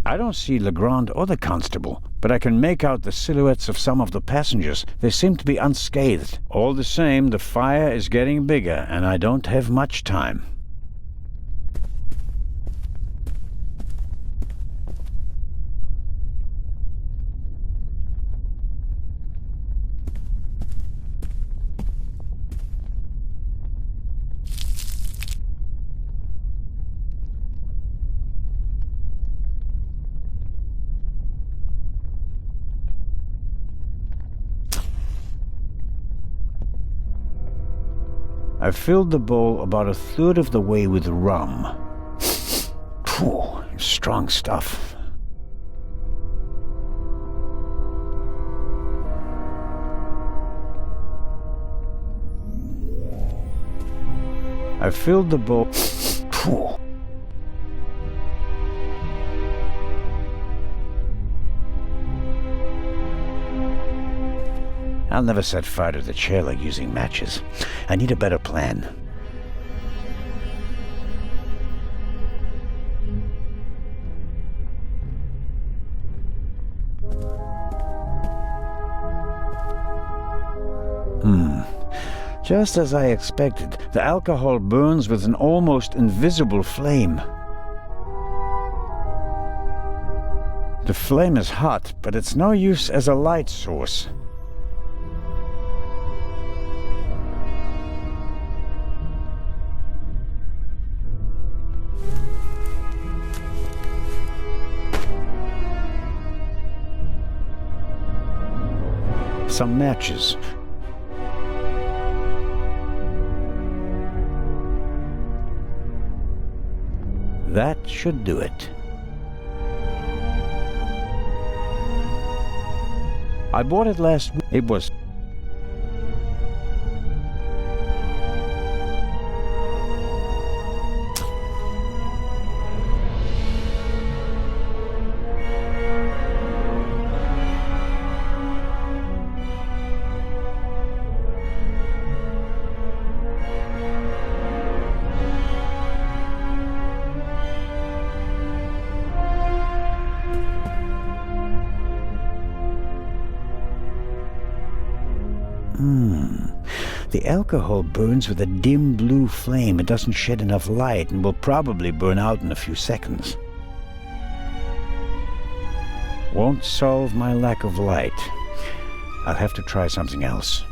I don't see Legrand or the constable, but I can make out the silhouettes of some of the passengers. They seem to be unscathed. All the same, the fire is getting bigger, and I don't have much time. I filled the bowl about a third of the way with rum. Phew, strong stuff. I filled the bowl. Phew. I'll never set fire to the chair like using matches. I need a better plan. Just as I expected, the alcohol burns with an almost invisible flame. The flame is hot, but it's no use as a light source. Some matches. That should do it. I bought it last week. It was... The alcohol burns with a dim blue flame. It doesn't shed enough light and will probably burn out in a few seconds. Won't solve my lack of light. I'll have to try something else.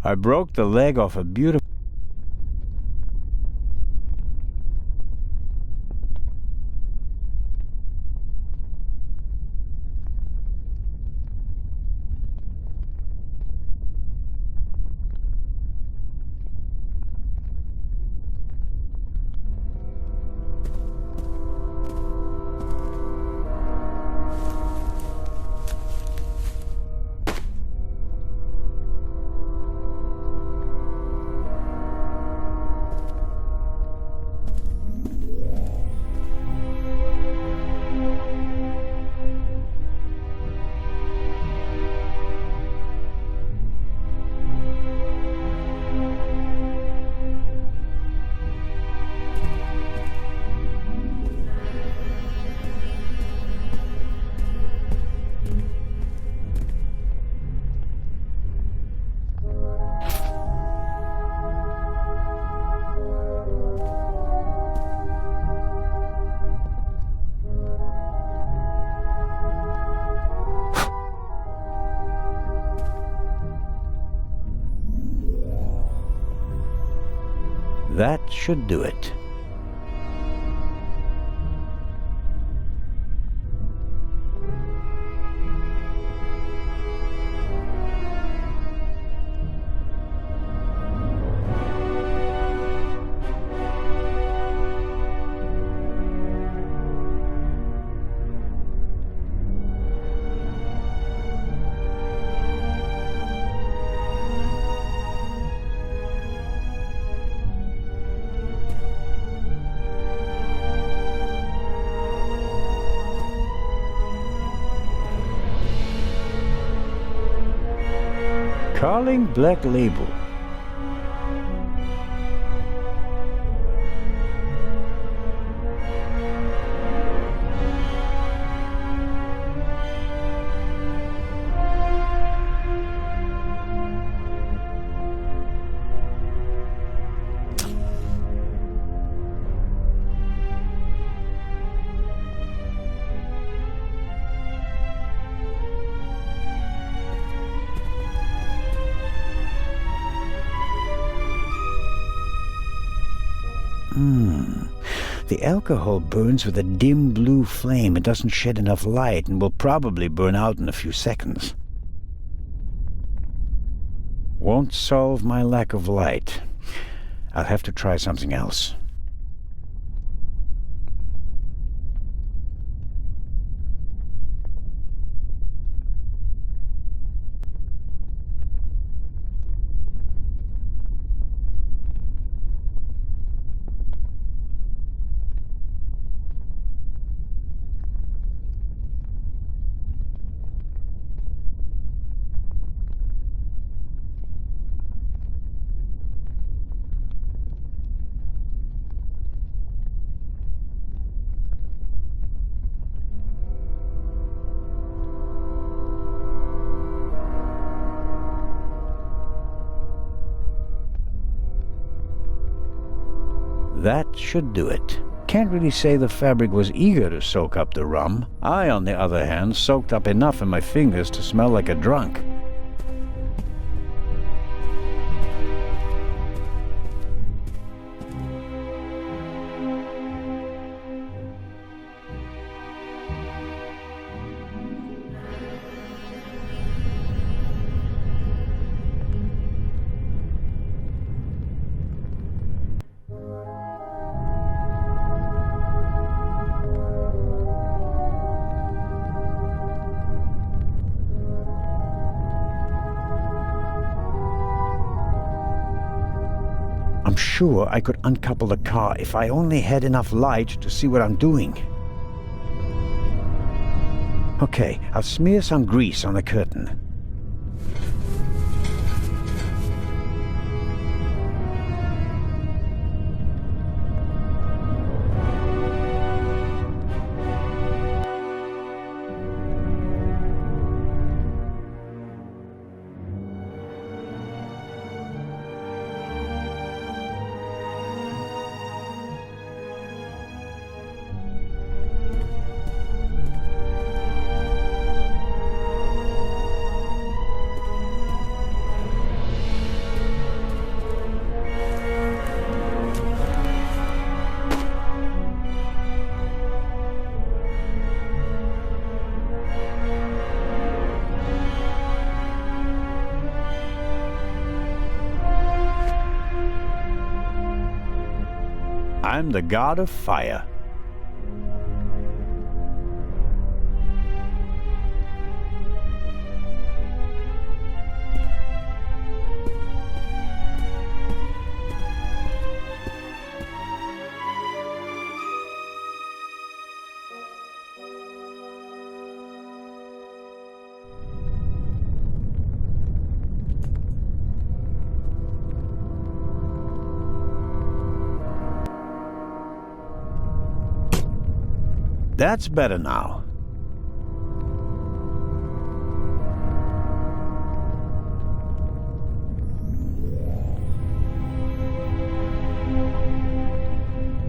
I broke the leg off a beautiful... That should do it. Calling Black Label. The alcohol burns with a dim blue flame. It doesn't shed enough light and will probably burn out in a few seconds. Won't solve my lack of light. I'll have to try something else. That should do it. Can't really say the fabric was eager to soak up the rum. I, on the other hand, soaked up enough in my fingers to smell like a drunk. I'm sure I could uncouple the car if I only had enough light to see what I'm doing. Okay, I'll smear some grease on the curtain. I'm the god of fire. That's better now.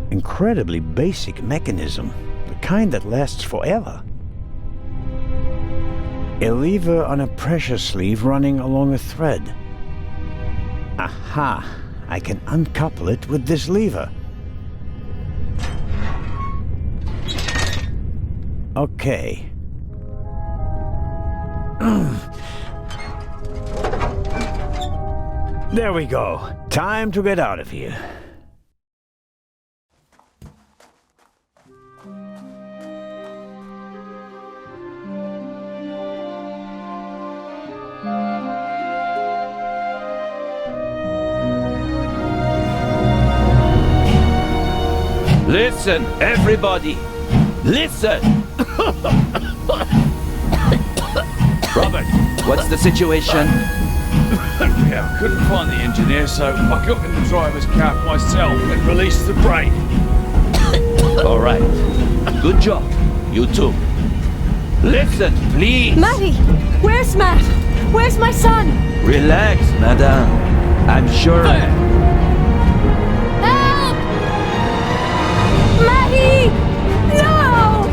Incredibly basic mechanism, the kind that lasts forever. A lever on a pressure sleeve running along a thread. Aha! I can uncouple it with this lever. Okay. There we go. Time to get out of here. Listen, everybody! Listen! Robert, what's the situation? Yeah, I couldn't find the engineer, so I got in the driver's cab myself and released the brake. All right. Good job. You too. Listen, please. Matty! Where's Matt? Where's my son? Relax, madame. I'm sure Help! Matty! No!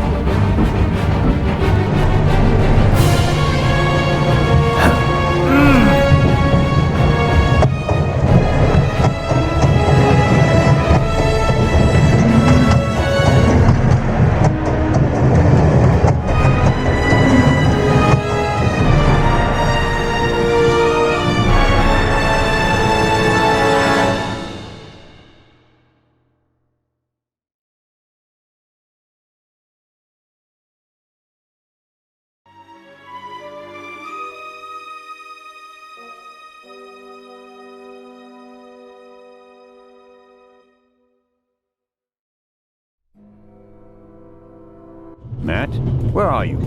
Matt, where are you?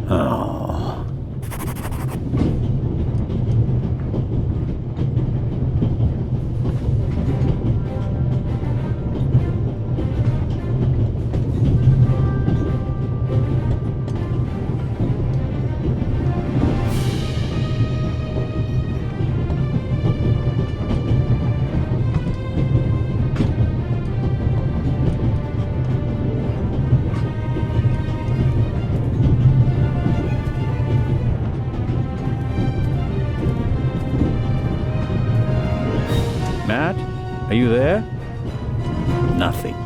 Oh. Matt, are you there? Nothing.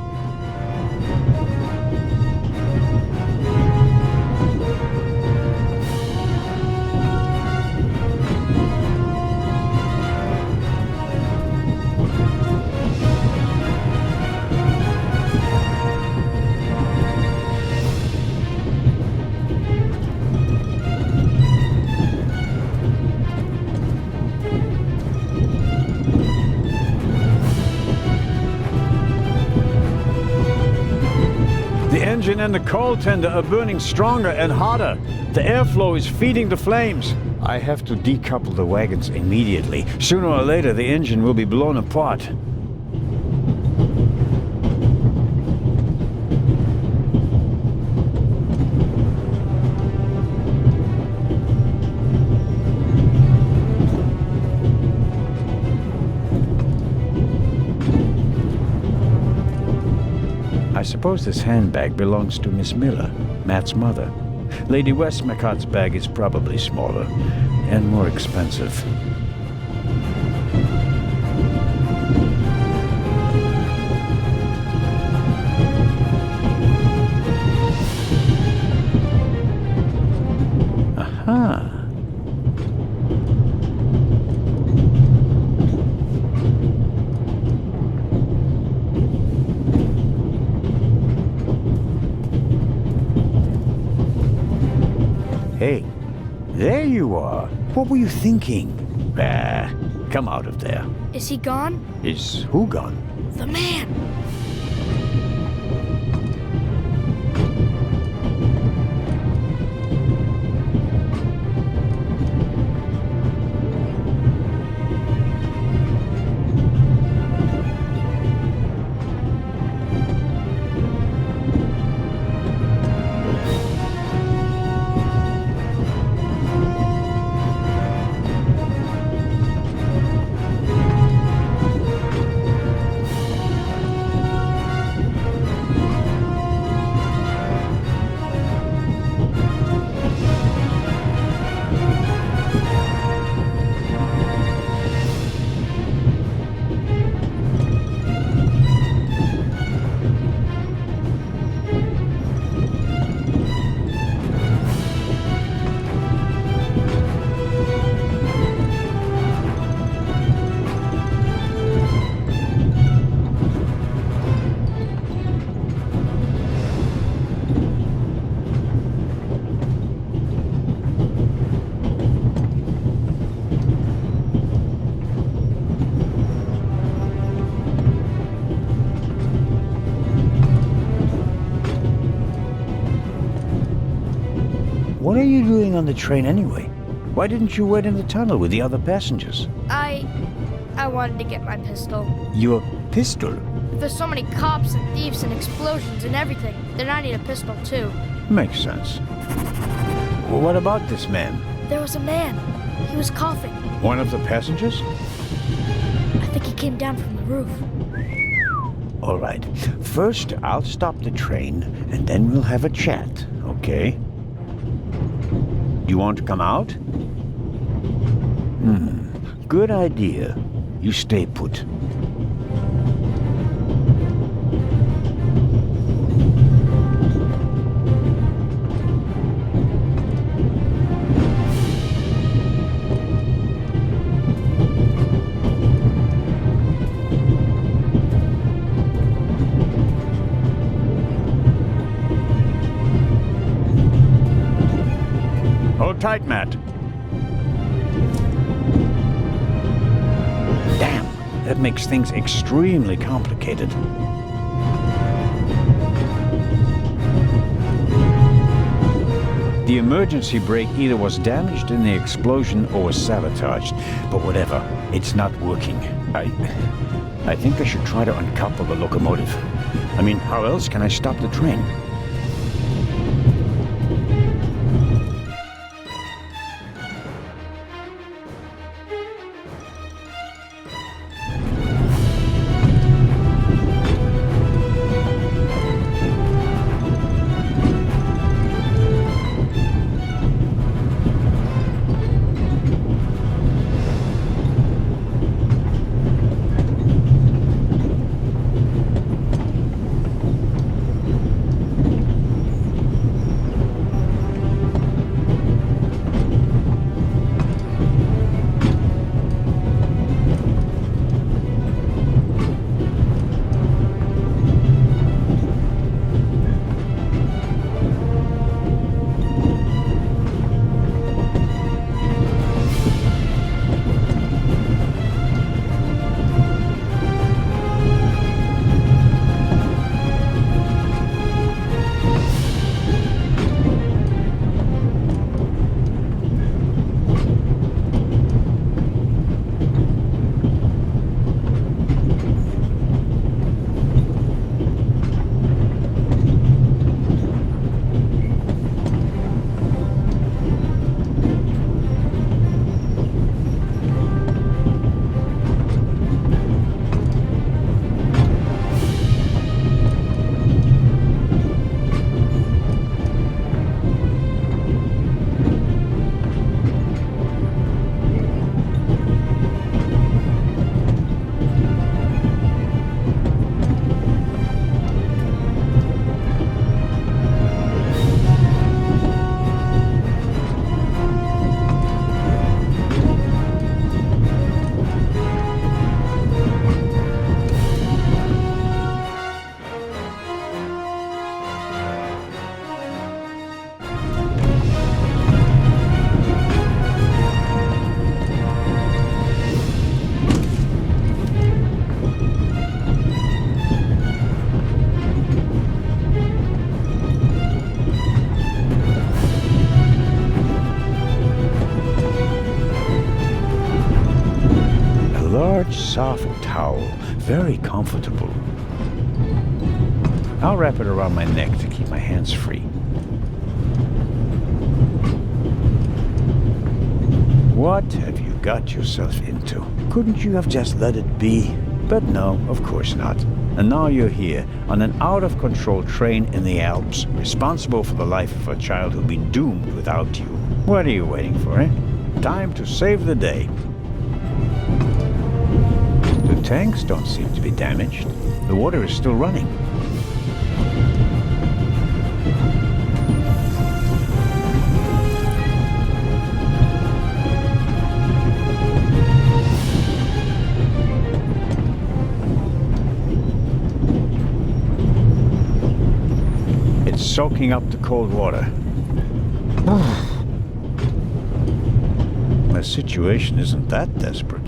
The engine and the coal tender are burning stronger and hotter. The airflow is feeding the flames. I have to decouple the wagons immediately. Sooner or later, the engine will be blown apart. I suppose this handbag belongs to Miss Miller, Matt's mother. Lady Westmacott's bag is probably smaller and more expensive. Aha! Hey, there you are. What were you thinking? Ah, come out of there. Is he gone? Is who gone? The man! What are you doing on the train anyway? Why didn't you wait in the tunnel with the other passengers? I wanted to get my pistol. Your pistol? If there's so many cops and thieves and explosions and everything, then I need a pistol too. Makes sense. Well, what about this man? There was a man. He was coughing. One of the passengers? I think he came down from the roof. All right. First, I'll stop the train, and then we'll have a chat, okay? You want to come out? Good idea. You stay put. Hold tight, Matt. Damn, that makes things extremely complicated. The emergency brake either was damaged in the explosion or was sabotaged, but whatever, it's not working. I think I should try to uncouple the locomotive. I mean, how else can I stop the train? Large, soft towel, very comfortable. I'll wrap it around my neck to keep my hands free. What have you got yourself into? Couldn't you have just let it be? But no, of course not. And now you're here, on an out-of-control train in the Alps, responsible for the life of a child who'll be doomed without you. What are you waiting for, eh? Time to save the day. The tanks don't seem to be damaged. The water is still running. It's soaking up the cold water. The situation isn't that desperate.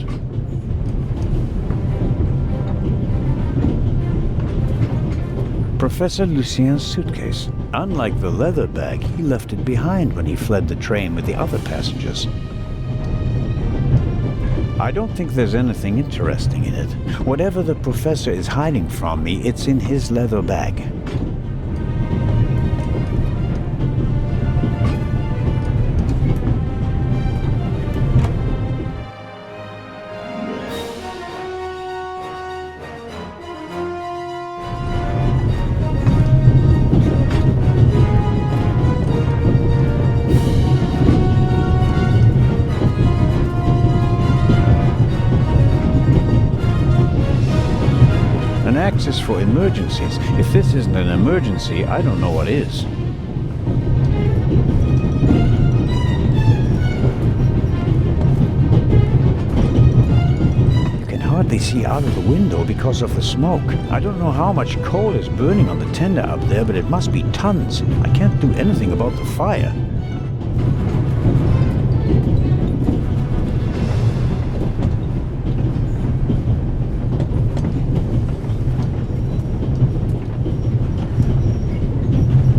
Professor Lucien's suitcase. Unlike the leather bag, he left it behind when he fled the train with the other passengers. I don't think there's anything interesting in it. Whatever the professor is hiding from me, it's in his leather bag. An axe is for emergencies. If this isn't an emergency, I don't know what is. You can hardly see out of the window because of the smoke. I don't know how much coal is burning on the tender up there, but it must be tons. I can't do anything about the fire.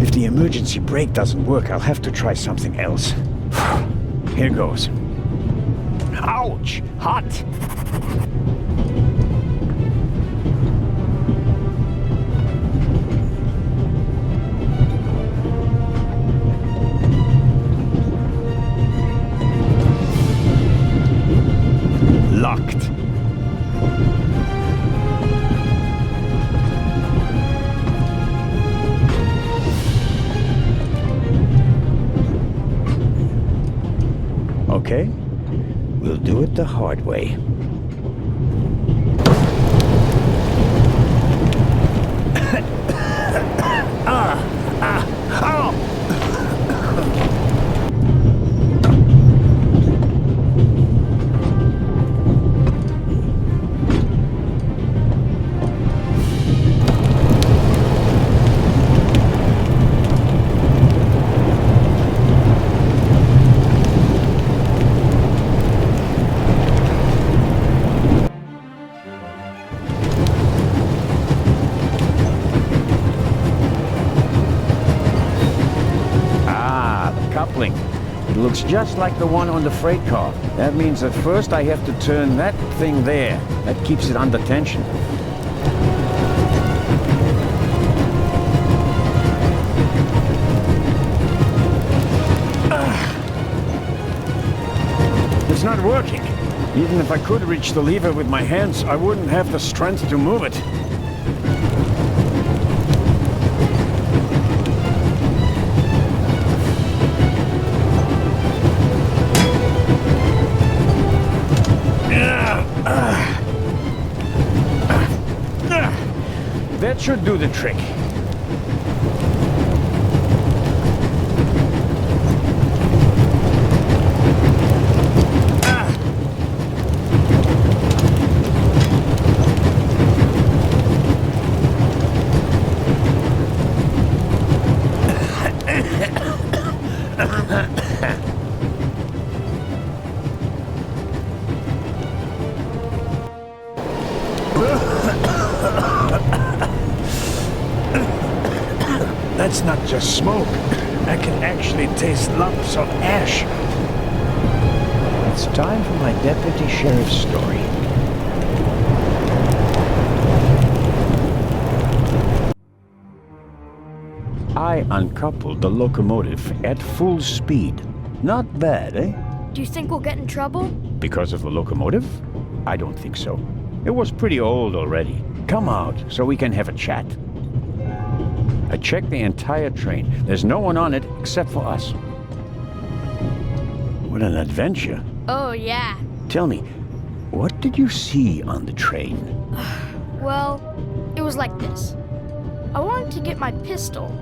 If the emergency brake doesn't work, I'll have to try something else. Here goes. Ouch! Hot! Locked. Okay, we'll do it the hard way. Coupling. It looks just like the one on the freight car. That means at first I have to turn that thing there. That keeps it under tension. It's not working. Even if I could reach the lever with my hands, I wouldn't have the strength to move it. That should do the trick. That's not just smoke. I can actually taste lumps of ash. It's time for my deputy sheriff's story. I uncoupled the locomotive at full speed. Not bad, eh? Do you think we'll get in trouble? Because of the locomotive? I don't think so. It was pretty old already. Come out so we can have a chat. I checked the entire train. There's no one on it except for us. What an adventure. Oh, yeah. Tell me, what did you see on the train? Well, it was like this. I wanted to get my pistol.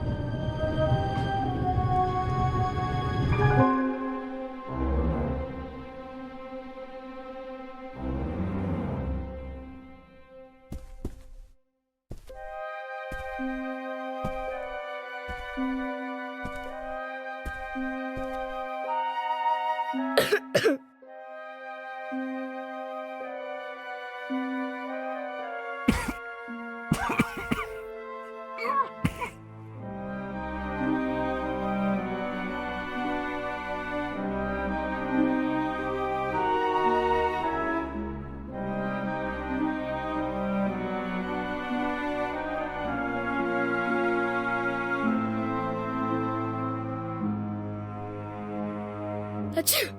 Achoo!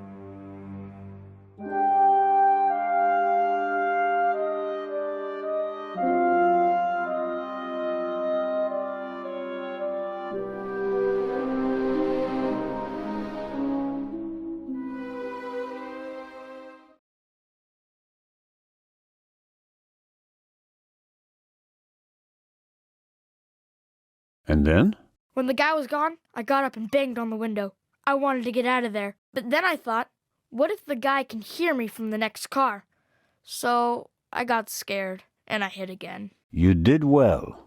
And then? When the guy was gone, I got up and banged on the window. I wanted to get out of there. But then I thought, what if the guy can hear me from the next car? So I got scared, and I hid again. You did well.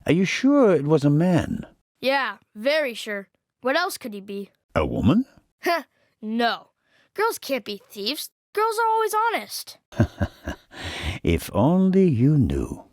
Are you sure it was a man? Yeah, very sure. What else could he be? A woman? Heh, no. Girls can't be thieves. Girls are always honest. If only you knew.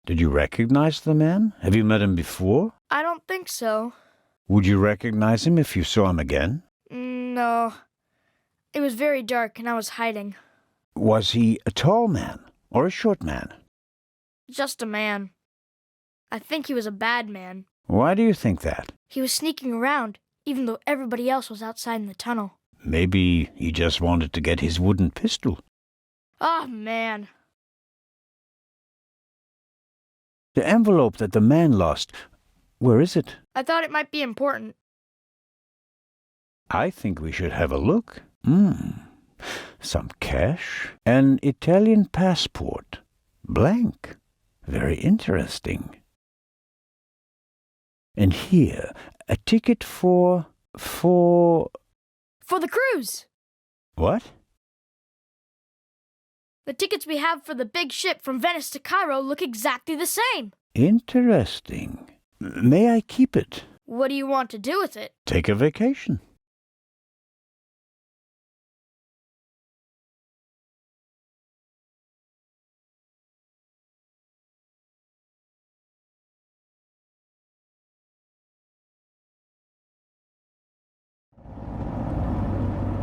Did you recognize the man? Have you met him before? I don't think so. Would you recognize him if you saw him again? No. It was very dark and I was hiding. Was he a tall man or a short man? Just a man. I think he was a bad man. Why do you think that? He was sneaking around, even though everybody else was outside in the tunnel. Maybe he just wanted to get his wooden pistol. Oh, man. The envelope that the man lost, where is it? I thought it might be important. I think we should have a look. Some cash. An Italian passport. Blank. Very interesting. And here, a ticket for the cruise! What? The tickets we have for the big ship from Venice to Cairo look exactly the same. Interesting. May I keep it? What do you want to do with it? Take a vacation.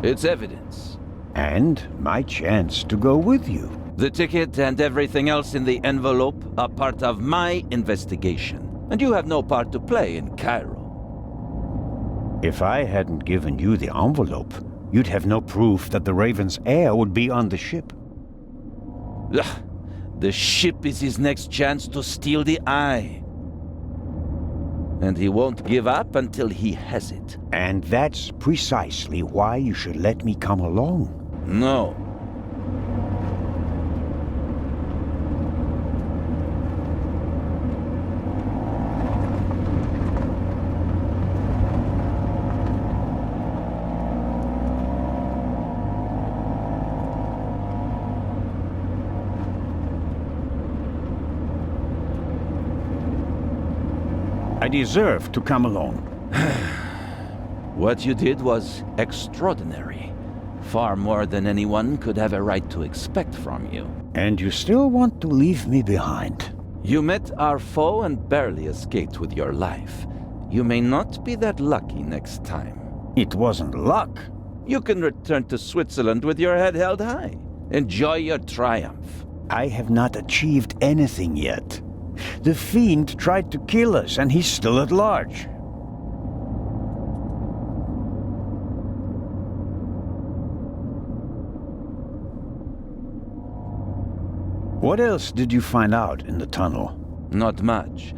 It's evidence. And my chance to go with you. The ticket and everything else in the envelope are part of my investigation. And you have no part to play in Cairo. If I hadn't given you the envelope, you'd have no proof that the Raven's heir would be on the ship. Ugh, the ship is his next chance to steal the eye. And he won't give up until he has it. And that's precisely why you should let me come along. No. I deserve to come alone. What you did was extraordinary. Far more than anyone could have a right to expect from you. And you still want to leave me behind? You met our foe and barely escaped with your life. You may not be that lucky next time. It wasn't luck. You can return to Switzerland with your head held high. Enjoy your triumph. I have not achieved anything yet. The Fiend tried to kill us, and he's still at large. What else did you find out in the tunnel? Not much.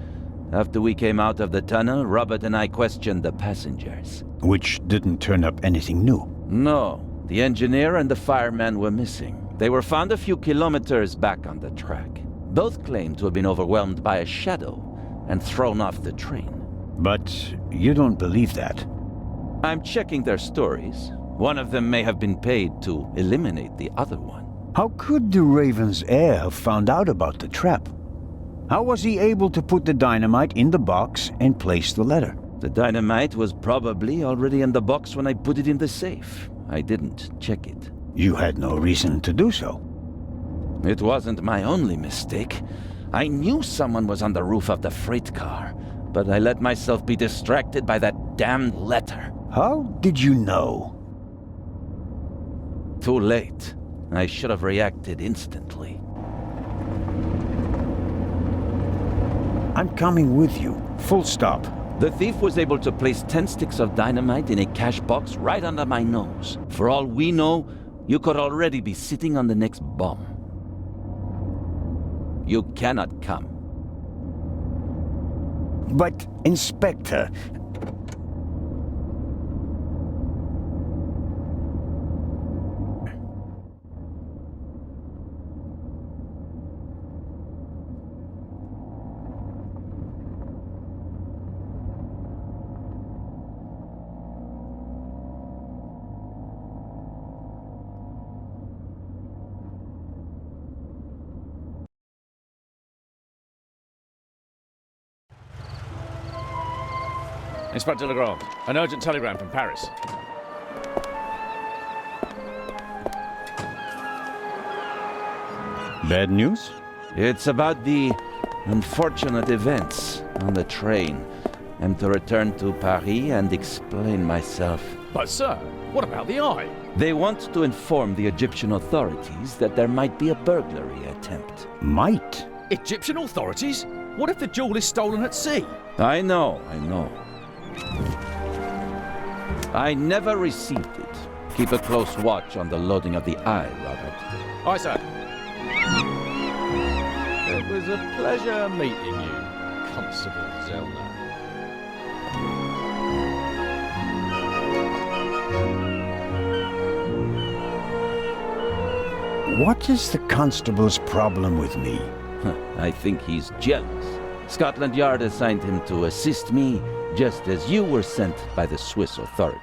After we came out of the tunnel, Robert and I questioned the passengers. Which didn't turn up anything new. No, the engineer and the fireman were missing. They were found a few kilometers back on the track. Both claimed to have been overwhelmed by a shadow and thrown off the train. But you don't believe that. I'm checking their stories. One of them may have been paid to eliminate the other one. How could the Raven's heir have found out about the trap? How was he able to put the dynamite in the box and place the letter? The dynamite was probably already in the box when I put it in the safe. I didn't check it. You had no reason to do so. It wasn't my only mistake. I knew someone was on the roof of the freight car, but I let myself be distracted by that damned letter. How did you know? Too late. I should have reacted instantly. I'm coming with you. Full stop. The thief was able to place 10 sticks of dynamite in a cash box right under my nose. For all we know, you could already be sitting on the next bomb. You cannot come. But, Inspector... Inspector Legrand, an urgent telegram from Paris. Bad news? It's about the unfortunate events on the train. I'm to return to Paris and explain myself. But sir, what about the eye? They want to inform the Egyptian authorities that there might be a burglary attempt. Might? Egyptian authorities? What if the jewel is stolen at sea? I know. I never received it. Keep a close watch on the loading of the eye, Robert. Aye, sir. It was a pleasure meeting you, Constable Zellner. What is the constable's problem with me? I think he's jealous. Scotland Yard assigned him to assist me, just as you were sent by the Swiss authorities.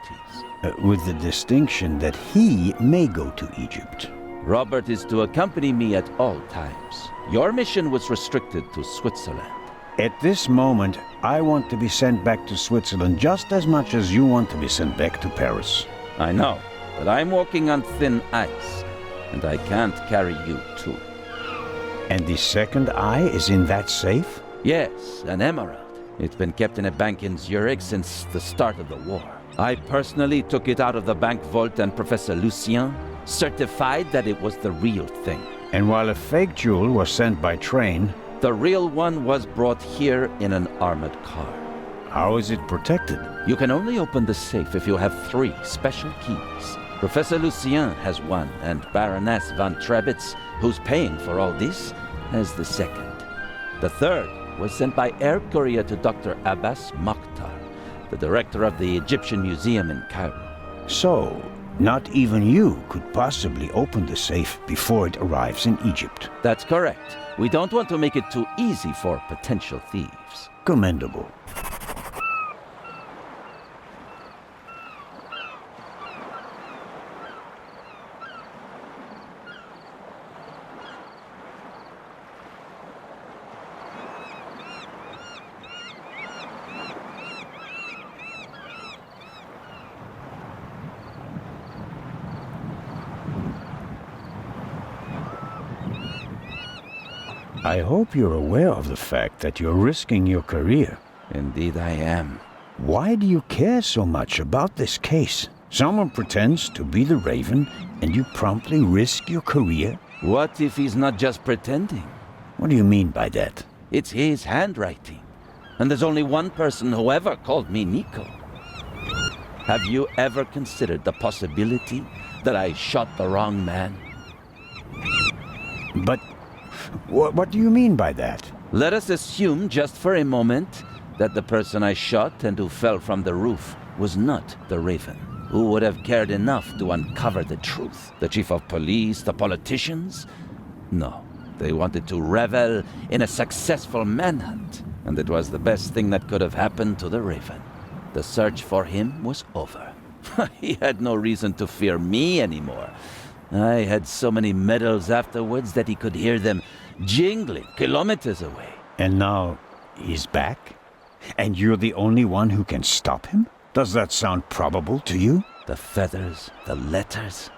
With the distinction that he may go to Egypt. Robert is to accompany me at all times. Your mission was restricted to Switzerland. At this moment, I want to be sent back to Switzerland just as much as you want to be sent back to Paris. I know, but I'm walking on thin ice, and I can't carry you too. And the second eye is in that safe? Yes, an emerald. It's been kept in a bank in Zurich since the start of the war. I personally took it out of the bank vault, and Professor Lucien certified that it was the real thing. And while a fake jewel was sent by train, the real one was brought here in an armored car. How is it protected? You can only open the safe if you have 3 special keys. Professor Lucien has one, and Baroness von Trebitz, who's paying for all this, has the second. The third was sent by air courier to Dr. Abbas Mokhtar, the director of the Egyptian Museum in Cairo. So, not even you could possibly open the safe before it arrives in Egypt. That's correct. We don't want to make it too easy for potential thieves. Commendable. I hope you're aware of the fact that you're risking your career. Indeed I am. Why do you care so much about this case? Someone pretends to be the Raven, and you promptly risk your career? What if he's not just pretending? What do you mean by that? It's his handwriting. And there's only one person who ever called me Nico. Have you ever considered the possibility that I shot the wrong man? But what do you mean by that? Let us assume just for a moment that the person I shot and who fell from the roof was not the Raven. Who would have cared enough to uncover the truth? The chief of police, the politicians? No, they wanted to revel in a successful manhunt. And it was the best thing that could have happened to the Raven. The search for him was over. He had no reason to fear me anymore. I had so many medals afterwards that he could hear them jingling kilometers away. And now he's back? And you're the only one who can stop him? Does that sound probable to you? The feathers, the letters.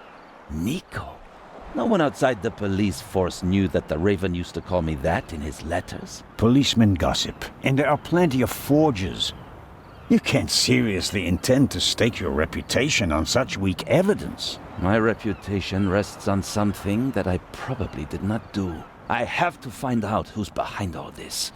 Nico. No one outside the police force knew that the Raven used to call me that in his letters. Policemen gossip, and there are plenty of forgers. You can't seriously intend to stake your reputation on such weak evidence. My reputation rests on something that I probably did not do. I have to find out who's behind all this.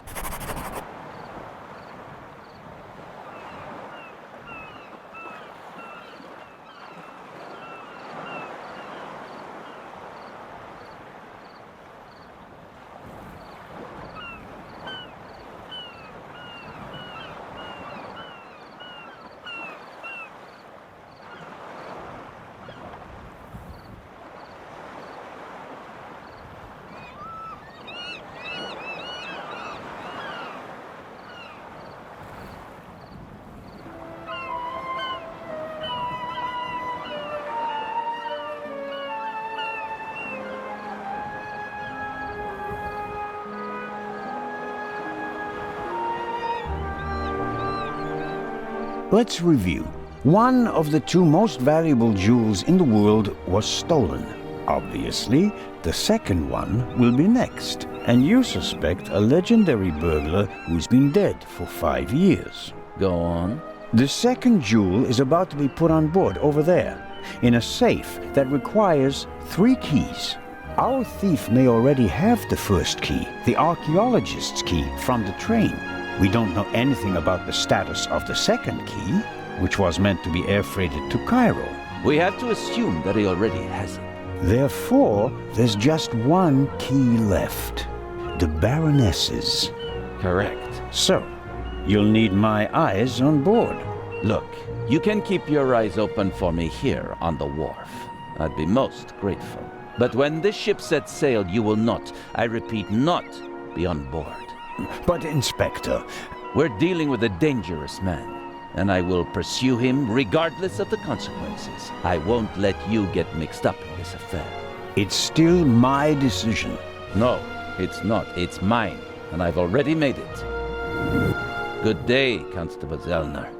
Let's review. One of the two most valuable jewels in the world was stolen. Obviously, the second one will be next. And you suspect a legendary burglar who's been dead for 5 years. Go on. The second jewel is about to be put on board over there, in a safe that requires 3 keys. Our thief may already have the first key, the archaeologist's key, from the train. We don't know anything about the status of the second key, which was meant to be air freighted to Cairo. We have to assume that he already has it. Therefore, there's just one key left. The Baroness's. Correct. So, you'll need my eyes on board. Look, you can keep your eyes open for me here on the wharf. I'd be most grateful. But when this ship sets sail, you will not, I repeat, not be on board. But, Inspector... We're dealing with a dangerous man, and I will pursue him regardless of the consequences. I won't let you get mixed up in this affair. It's still my decision. No, it's not. It's mine, and I've already made it. Good day, Constable Zellner.